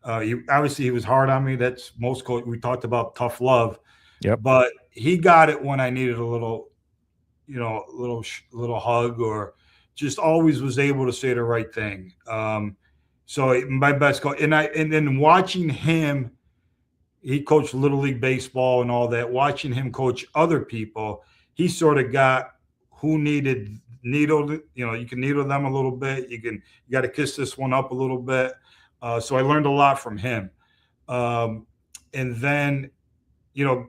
Obviously, he was hard on me. That's most coach. We talked about tough love, Yep. but he got it when I needed a little, little hug, or just always was able to say the right thing. So my best coach, and then watching him, he coached little league baseball and all that. Watching him coach other people, he sort of got who needed needled. You can needle them a little bit. You got to kiss this one up a little bit. So I learned a lot from him. Um, and then you know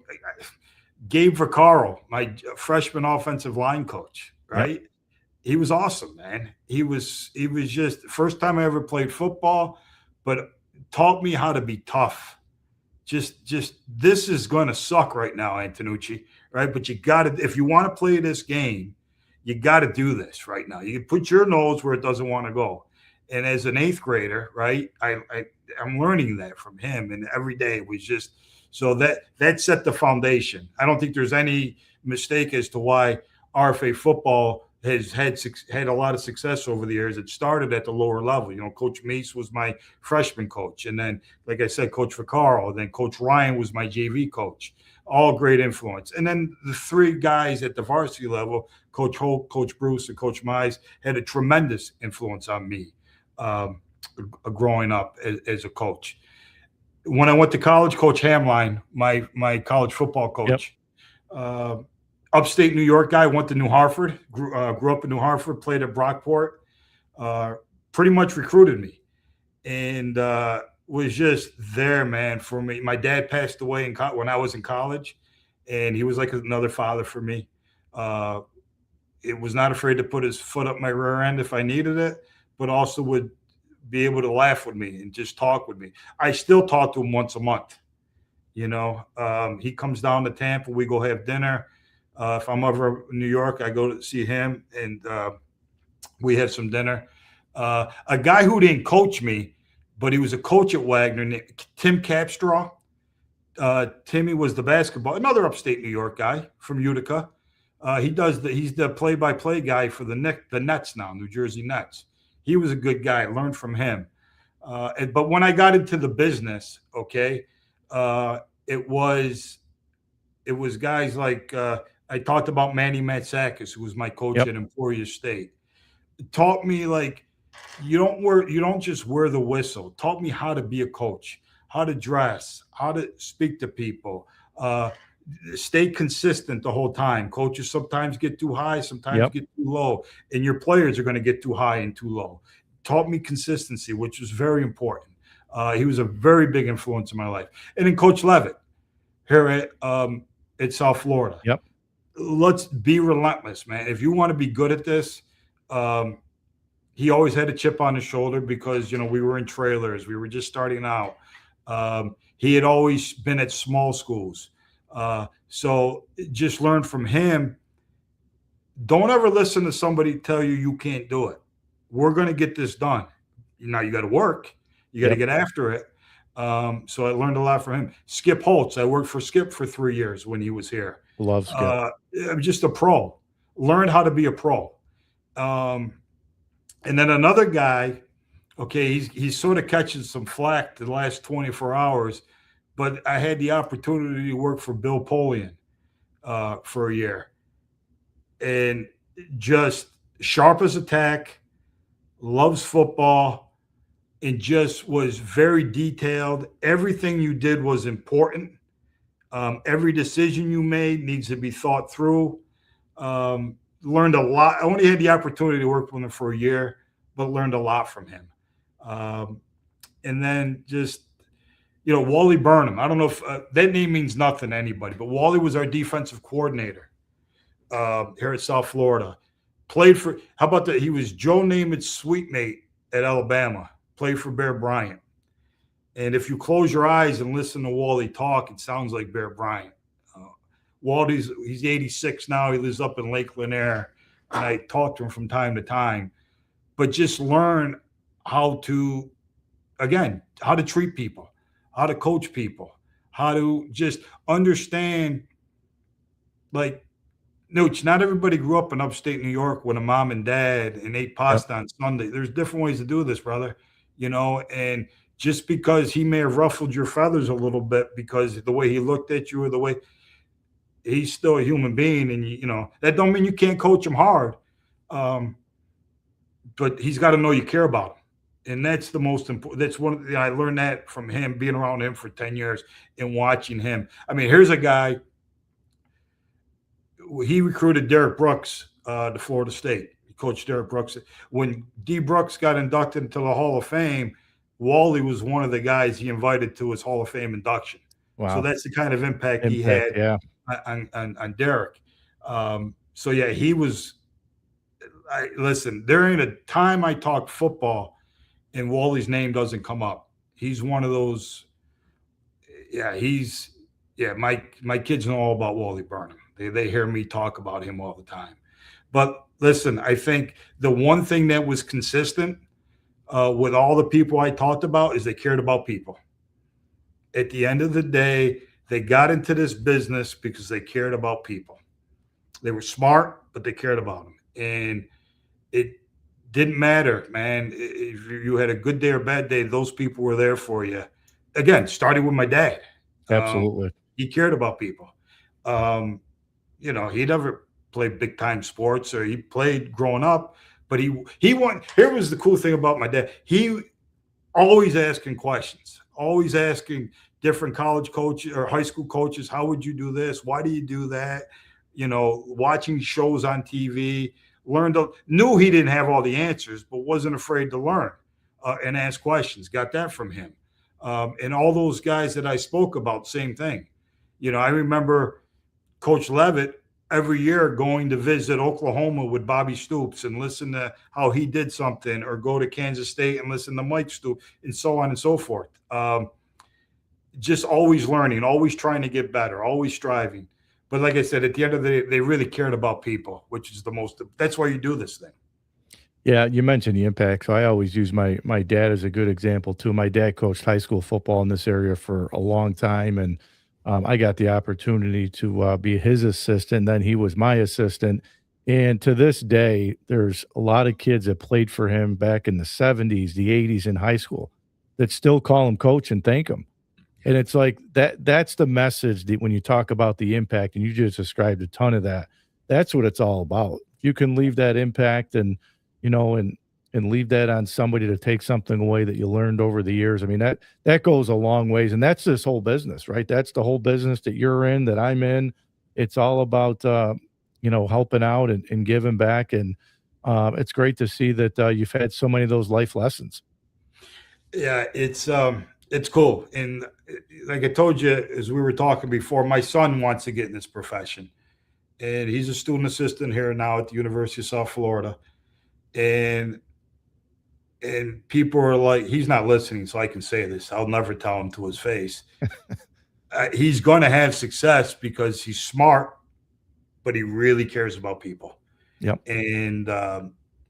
Gabe Vaccaro, my freshman offensive line coach, Yep. right? He was awesome, man. He was just the first time I ever played football, but taught me how to be tough. Just this is going to suck right now, Antonucci, right? But you got to, if you want to play this game, you got to do this right now. You can put your nose where it doesn't want to go. And as an eighth grader, right, I'm learning that from him, and every day it was just so that set the foundation. I don't think there's any mistake as to why RFA football has had a lot of success over the years. It started at the lower level. Coach Meese was my freshman coach, and then, like I said, Coach Vaccaro, then Coach Ryan was my JV coach. All great influence. And then the three guys at the varsity level, Coach Holt, Coach Bruce, and Coach Mize, had a tremendous influence on me, um, growing up as a coach. When I went to college, Coach Hamline, my college football Yep. coach, uh, upstate New York guy, went to New Hartford, grew up in New Hartford, played at Brockport, uh, pretty much recruited me, and was just there, man, for me. My dad passed away when I was in college, and he was like another father for me. Uh, it was not afraid to put his foot up my rear end if I needed it, but also would be able to laugh with me and just talk with me. I still talk to him once a month. He comes down to Tampa. We go have dinner. If I'm ever in New York, I go to see him, and we have some dinner. A guy who didn't coach me, but he was a coach at Wagner, Tim Capstraw. Timmy was the basketball, another upstate New York guy from Utica. He's the play-by-play guy for the Nets now, New Jersey Nets. He was a good guy. I learned from him. But when I got into the business, okay, it was guys like I talked about Manny Matsakis, who was my coach Yep. at Emporia State. It taught me, like, you don't just wear the whistle. Taught me how to be a coach, how to dress, how to speak to people, uh, stay consistent the whole time. Coaches sometimes get too high, sometimes Yep. get too low, and your players are going to get too high and too low. Taught me consistency, which was very important. He was a very big influence in my life. And then Coach Levitt here at South Florida. Yep. Let's be relentless, man. If you want to be good at this, um, he always had a chip on his shoulder because we were in trailers, we were just starting out. He had always been at small schools, so just learn from him. Don't ever listen to somebody tell you you can't do it. We're going to get this done. Now you got to work, you got to Yep. get after it. So I learned a lot from him. Skip Holtz, I worked for Skip for 3 years when he was here. Love Skip. I'm just a pro. Learn how to be a pro. Um, and then another guy, okay, he's sort of catching some flack the last 24 hours, but I had the opportunity to work for Bill Polian for a year, and just sharp as a tack, loves football, and just was very detailed. Everything you did was important. Every decision you made needs to be thought through. Learned a lot. I only had the opportunity to work with him for a year, but learned a lot from him. Um, and then just, Wally Burnham. I don't know if that name means nothing to anybody, but Wally was our defensive coordinator here at South Florida. Played for, how about that? He was Joe Namath's sweet mate at Alabama, played for Bear Bryant. And if you close your eyes and listen to Wally talk, it sounds like Bear Bryant. He's 86 now. He lives up in Lake Lanier, and I talk to him from time to time. But just learn how to, again, how to treat people, how to coach people, how to just understand. Like, Nooch, not everybody grew up in upstate New York with a mom and dad and ate Yep. pasta on Sunday. There's different ways to do this, brother. And just because he may have ruffled your feathers a little bit because the way he looked at you or the way he's still a human being, and that don't mean you can't coach him hard, but he's got to know you care about him, and that's the most important. That's I learned that from him, being around him for 10 years and watching him. I mean, here's a guy. He recruited Derek Brooks to Florida State. He coached Derek Brooks when D. Brooks got inducted into the Hall of Fame. Wally was one of the guys he invited to his Hall of Fame induction. So Wow. that's the kind of impact he had Yeah. on Derek. So yeah, he was. Listen, there ain't a time I talk football and Wally's name doesn't come up. He's one of those. Yeah, my kids know all about Wally Burnham. They hear me talk about him all the time. But listen, I think the one thing that was consistent with all the people I talked about is they cared about people. At the end of the day, they got into this business because they cared about people. They were smart, but they cared about them. And it didn't matter, man. If you had a good day or bad day, those people were there for you. Again, starting with my dad. Absolutely. He cared about people. He never played big time sports, or he played growing up, but he won. Here was the cool thing about my dad. He always asking questions, always asking different college coaches or high school coaches, how would you do this? Why do you do that? Watching shows on TV, knew he didn't have all the answers, but wasn't afraid to learn and ask questions. Got that from him. And all those guys that I spoke about, same thing. I remember Coach Levitt every year going to visit Oklahoma with Bobby Stoops and listen to how he did something, or go to Kansas State and listen to Mike Stoops, and so on and so forth. Just always learning, always trying to get better, always striving. But like I said, at the end of the day, they really cared about people, which is that's why you do this thing. Yeah, you mentioned the impact. So I always use my dad as a good example too. My dad coached high school football in this area for a long time, and I got the opportunity to be his assistant. Then he was my assistant, and to this day, there's a lot of kids that played for him back in the '70s, the '80s in high school that still call him coach and thank him. And it's like that's the message that when you talk about the impact, and you just described a ton of that, that's what it's all about. You can leave that impact and and leave that on somebody to take something away that you learned over the years. I mean, that goes a long ways, and that's this whole business, right? That's the whole business that you're in, that I'm in. It's all about helping out and giving back, and it's great to see that you've had so many of those life lessons. Yeah, it's cool. And like I told you as we were talking before, my son wants to get in this profession. And he's a student assistant here now at the University of South Florida. And people are like, he's not listening, so I can say this. I'll never tell him to his face. He's going to have success because he's smart, but he really cares about people. Yep. And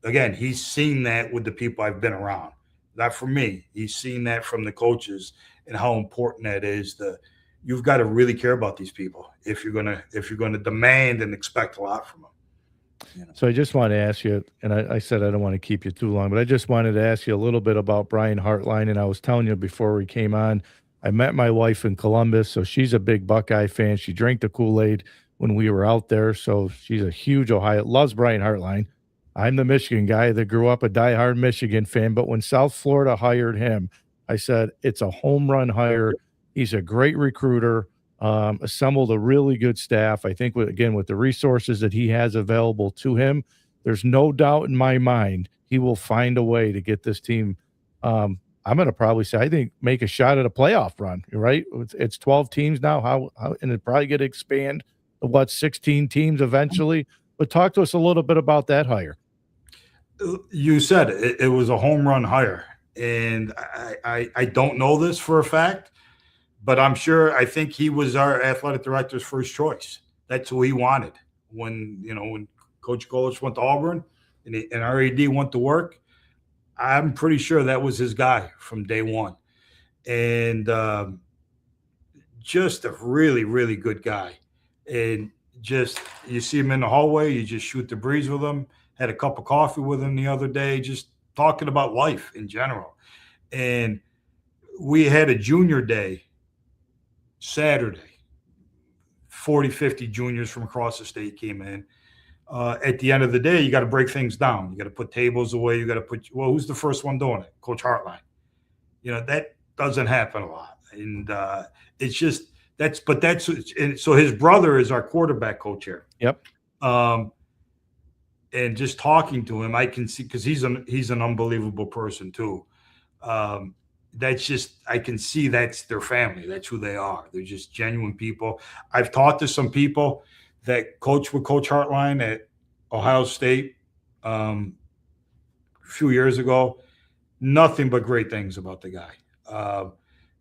again, he's seen that with the people I've been around. Not from me. He's seen that from the coaches and how important that is. You've got to really care about these people if you're gonna demand and expect a lot from them. So I just want to ask you, and I said I don't want to keep you too long, but I just wanted to ask you a little bit about Brian Hartline. And I was telling you before we came on, I met my wife in Columbus, so she's a big Buckeye fan. She drank the Kool-Aid when we were out there, so she's a huge Ohio, loves Brian Hartline. I'm the Michigan guy that grew up a diehard Michigan fan, but when South Florida hired him, I said, it's a home run hire. He's a great recruiter, assembled a really good staff. I think, with the resources that he has available to him, there's no doubt in my mind he will find a way to get this team. I'm going to probably say, I think, make a shot at a playoff run, right? It's 12 teams now, and it's probably going to expand to 16 teams eventually. But talk to us a little bit about that hire. You said it was a home run hire, and I don't know this for a fact, but I'm sure. I think he was our athletic director's first choice. That's who he wanted when Coach Golich went to Auburn and our AD went to work. I'm pretty sure that was his guy from day one, and just a really, really good guy. And just, you see him in the hallway, you just shoot the breeze with him. Had a cup of coffee with him the other day, just talking about life in general. And we had a junior day Saturday. 40, 50 juniors from across the state came in. At the end of the day, you got to break things down. You got to put tables away. You got to who's the first one doing it? Coach Hartline. That doesn't happen a lot. And it's just, so his brother is our quarterback coach here. Yep. And just talking to him, I can see, because he's an unbelievable person too. That's just, I can see that's their family. That's who they are. They're just genuine people. I've talked to some people that coach with Coach Hartline at Ohio State a few years ago. Nothing but great things about the guy.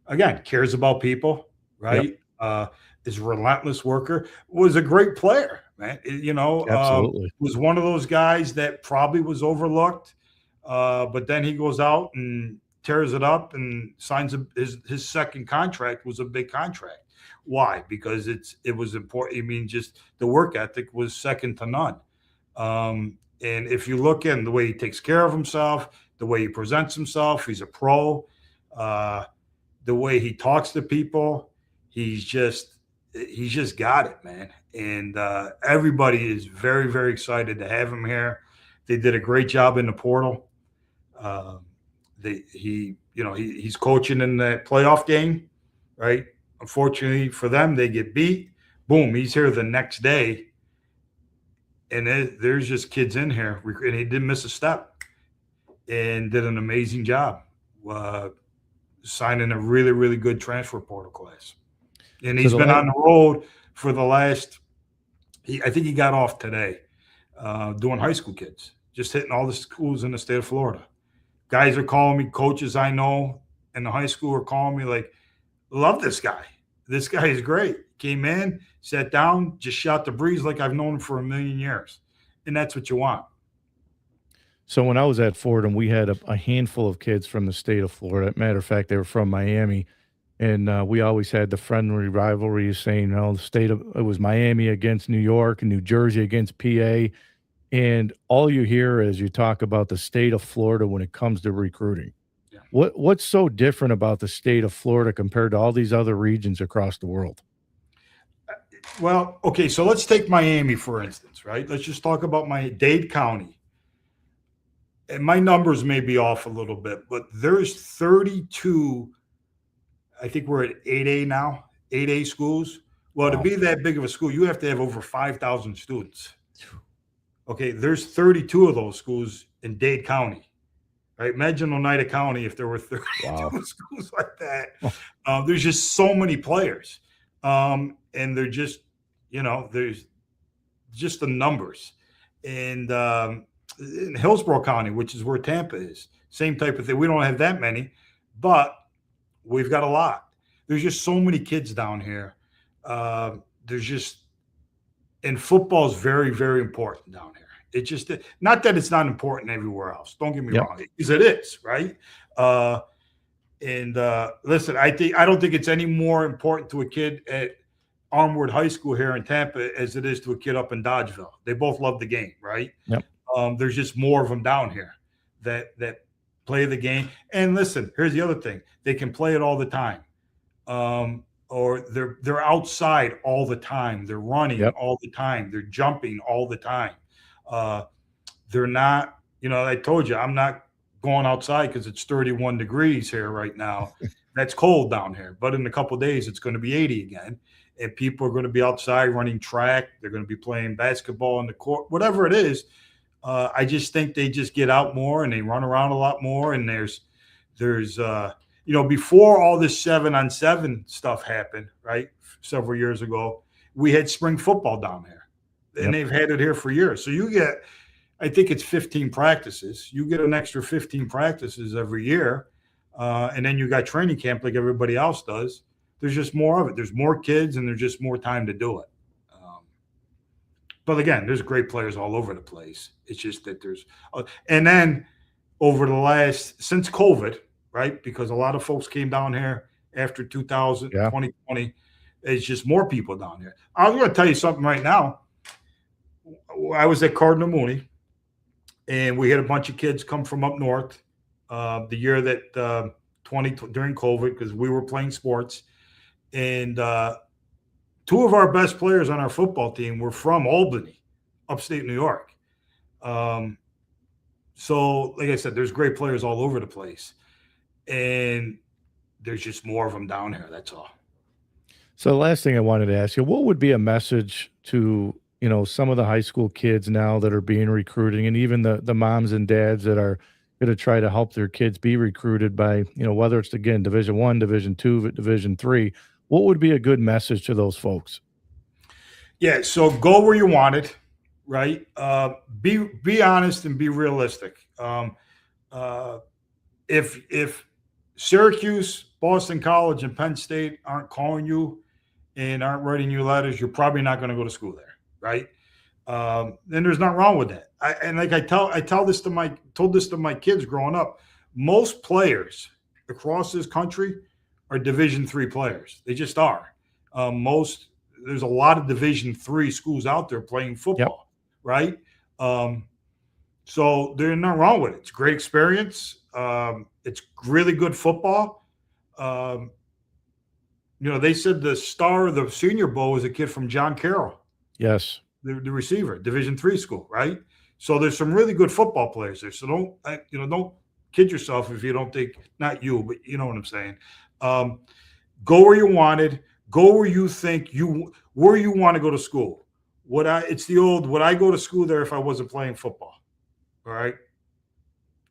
Again, cares about people, right? Yep. Is a relentless worker. Was a great player, man. Absolutely. Was one of those guys that probably was overlooked, but then he goes out and tears it up and signs his second contract. Was a big contract. Why? Because it was important. I mean, just the work ethic was second to none. And if you look at the way he takes care of himself, the way he presents himself, he's a pro. The way he talks to people, he's just got it, man. And everybody is very, very excited to have him here. They did a great job in the portal. He's coaching in that playoff game, right? Unfortunately for them, they get beat. Boom, he's here the next day. And there's just kids in here, and he didn't miss a step and did an amazing job signing a really, really good transfer portal class. And he's been on the road for the last, I think he got off today, doing high school kids, just hitting all the schools in the state of Florida. Guys are calling me, coaches I know in the high school are calling me like, love this guy. This guy is great. Came in, sat down, just shot the breeze like I've known him for a million years. And that's what you want. So when I was at Fordham, we had a handful of kids from the state of Florida. Matter of fact, they were from Miami. And we always had the friendly rivalry saying, it was Miami against New York and New Jersey against PA. And all you hear is you talk about the state of Florida when it comes to recruiting. Yeah. What's so different about the state of Florida compared to all these other regions across the world? Well, okay, so let's take Miami, for instance, right? Let's just talk about Dade County. and my numbers may be off a little bit, but there's 32. I think we're at 8A now, 8A schools. Well, to Wow. be that big of a school, you have to have over 5,000 students. Okay, there's 32 of those schools in Dade County. Right? Imagine Oneida County if there were 32 Wow. schools like that. There's just so many players, and they're just, there's just the numbers. And in Hillsborough County, which is where Tampa is, same type of thing. We don't have that many, but we've got a lot. There's just so many kids down here. There's just, and football is very, very important down here. It's just not that it's not important everywhere else. Don't get me Yep. wrong, because it is, right? And listen, I don't think it's any more important to a kid at Armwood High School here in Tampa as it is to a kid up in Dodgeville. They both love the game, right? Yep. There's just more of them down here that play the game. And listen, here's the other thing: they can play it all the time. Or they're outside all the time. They're running Yep. all the time. They're jumping all the time. They're not, I told you, I'm not going outside because it's 31 degrees here right now. That's cold down here. But in a couple of days, it's going to be 80 again. And people are going to be outside running track. They're going to be playing basketball on the court, whatever it is. I just think they just get out more and they run around a lot more. And there's before all this 7-on-7 stuff happened, right, several years ago, we had spring football down here, and Yep. they've had it here for years. So you get, I think it's 15 practices. You get an extra 15 practices every year, and then you got training camp like everybody else does. There's just more of it. There's more kids, and there's just more time to do it. But again, there's great players all over the place. It's just that and then over the since COVID, right? Because a lot of folks came down here after 2020. It's just more people down here. I'm going to tell you something right now. I was at Cardinal Mooney, and we had a bunch of kids come from up north the year that during COVID, because we were playing sports. And two of our best players on our football team were from Albany, upstate New York. So, like I said, there's great players all over the place. And there's just more of them down here. That's all. So the last thing I wanted to ask you, what would be a message to, some of the high school kids now that are being recruiting, and even the moms and dads that are going to try to help their kids be recruited by, whether it's, again, Division I, Division II, Division III, what would be a good message to those folks? Yeah. So go where you want it, right? Be honest and be realistic. If Syracuse, Boston College, and Penn State aren't calling you and aren't writing you letters, you're probably not going to go to school there, right? And there's nothing wrong with that. I told this to my kids growing up. Most players across this country are Division III players. They just are. There's a lot of Division III schools out there playing football, right? So there's nothing wrong with it. It's a great experience. It's really good football. They said the star of the Senior Bowl was a kid from John Carroll. Yes. The receiver, Division III school, right? So there's some really good football players there. So don't kid yourself if you don't think, not you, but you know what I'm saying. Go where you wanted. Go where you think where you want to go to school. Would I go to school there if I wasn't playing football? All right.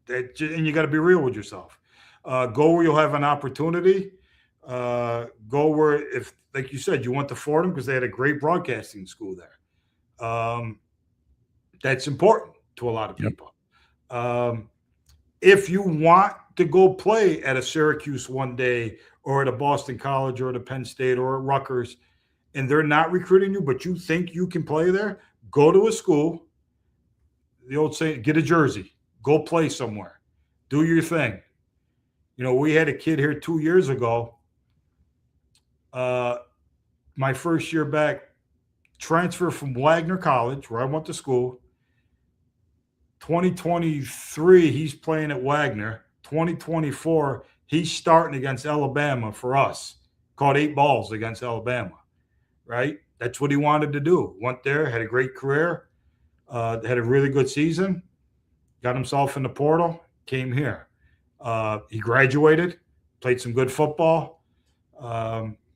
And you got to be real with yourself. Go where you'll have an opportunity. Go where, if, like you said, you went to Fordham because they had a great broadcasting school there. That's important to a lot of people. If you want to go play at a Syracuse one day, or at a Boston College, or at a Penn State, or at Rutgers, and they're not recruiting you, but you think you can play there, go to a school. The old saying, get a jersey, go play somewhere, do your thing. We had a kid here 2 years ago. My first year back, transfer from Wagner College, where I went to school. 2023, he's playing at Wagner. 2024, he's starting against Alabama for us. Caught 8 balls against Alabama, right? That's what he wanted to do. Went there, had a great career, had a really good season, got himself in the portal, came here. He graduated, played some good football,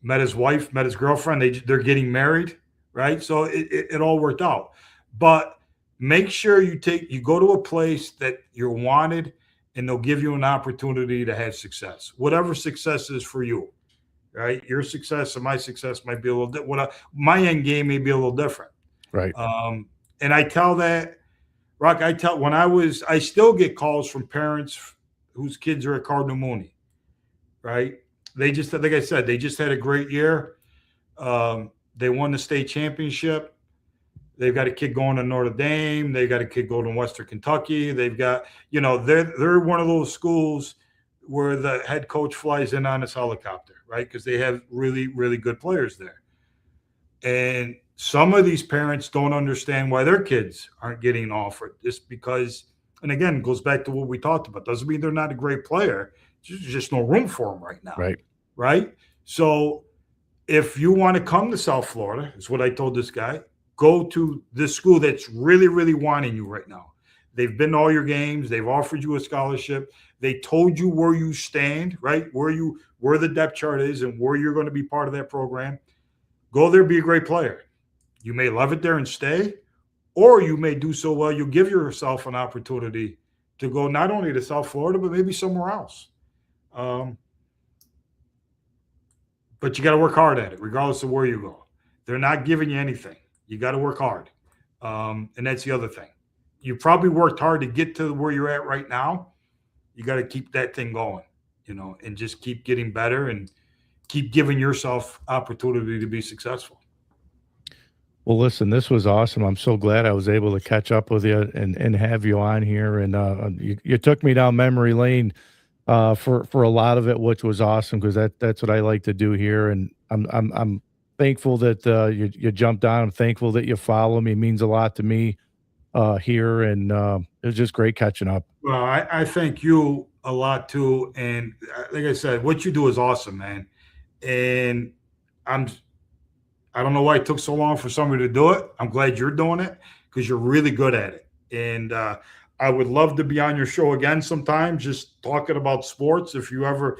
met his wife, met his girlfriend. They're getting married, right? So it all worked out. But make sure you go to a place that you're wanted, and they'll give you an opportunity to have success, whatever success is for you, right? Your success and my success might be a little different. My end game may be a little different. Right. And I tell that, Rock, I still get calls from parents whose kids are at Cardinal Mooney, right? They just, like I said, they just had a great year. They won the state championship. They've got a kid going to Notre Dame. They've got a kid going to Western Kentucky. They've got, they're one of those schools where the head coach flies in on his helicopter, right? Because they have really, really good players there. And some of these parents don't understand why their kids aren't getting offered, just because, and again, it goes back to what we talked about. Doesn't mean they're not a great player. There's just no room for them right now. Right. Right. So if you want to come to South Florida, is what I told this guy, go to this school that's really, really wanting you right now. They've been to all your games. They've offered you a scholarship. They told you where you stand, right? Where the depth chart is and where you're going to be part of that program. Go there, be a great player. You may love it there and stay, or you may do so well, you'll give yourself an opportunity to go not only to South Florida, but maybe somewhere else. But you got to work hard at it, regardless of where you go. They're not giving you anything. You got to work hard. And that's the other thing. You probably worked hard to get to where you're at right now. You got to keep that thing going, and just keep getting better and keep giving yourself opportunity to be successful. Well, listen, this was awesome. I'm so glad I was able to catch up with you and have you on here. And you took me down memory lane for a lot of it, which was awesome, because that's what I like to do here. And I'm thankful that you jumped on. I'm thankful that you follow me. It means a lot to me here, and it was just great catching up. Well, I thank you a lot too. And like I said, what you do is awesome, man. And I don't know why it took so long for somebody to do it. I'm glad you're doing it, because you're really good at it. And I would love to be on your show again sometime, just talking about sports. If you're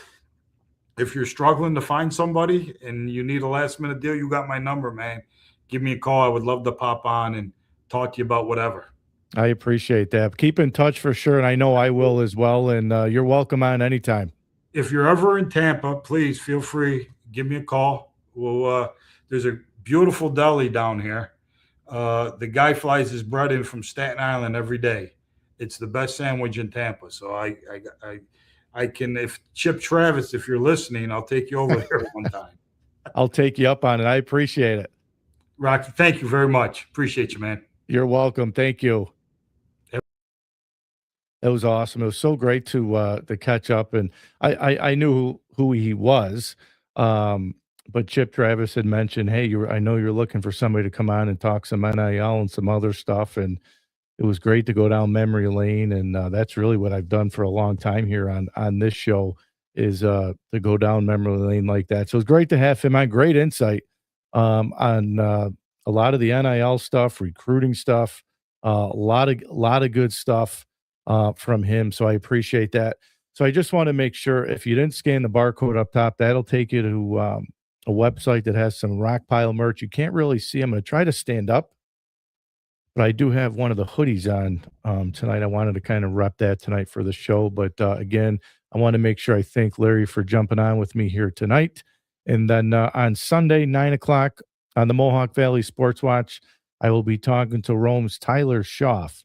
struggling to find somebody and you need a last minute deal, you got my number, man. Give me a call. I would love to pop on and talk to you about whatever. I appreciate that. Keep in touch for sure. And I know I will as well. And you're welcome on anytime. If you're ever in Tampa, please feel free. Give me a call. There's a beautiful deli down here. The guy flies his bread in from Staten Island every day. It's the best sandwich in Tampa. So I can, if Chip Travis, if you're listening, I'll take you over there one time. I'll take you up on it. I appreciate it. Rocky, thank you very much. Appreciate you, man. You're welcome. Thank you. It was awesome. It was so great to catch up, and I knew who he was. But Chip Travis had mentioned, hey, I know you're looking for somebody to come on and talk some NIL and some other stuff. And it was great to go down memory lane. And that's really what I've done for a long time here on this show, is to go down memory lane like that. So it was great to have him on. Great insight on a lot of the NIL stuff, recruiting stuff, a lot of good stuff from him. So I appreciate that. So I just want to make sure, if you didn't scan the barcode up top, that'll take you to a website that has some Rockpile merch. You can't really see. I'm going to try to stand up, but I do have one of the hoodies on tonight. I wanted to kind of rep that tonight for the show. But again, I want to make sure I thank Larry for jumping on with me here tonight. And then on Sunday, 9 o'clock on the Mohawk Valley Sports Watch, I will be talking to Rome's Tyler Schaff.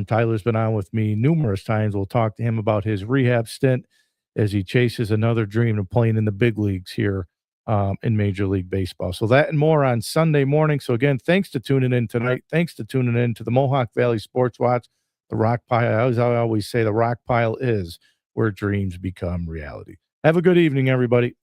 Tyler's been on with me numerous times. We'll talk to him about his rehab stint as he chases another dream of playing in the big leagues here in Major League Baseball. So that and more on Sunday morning. So again, thanks to tuning in tonight. Thanks to tuning in to the Mohawk Valley Sports Watch. The Rock Pile, I always say, the Rock Pile is where dreams become reality. Have a good evening, everybody.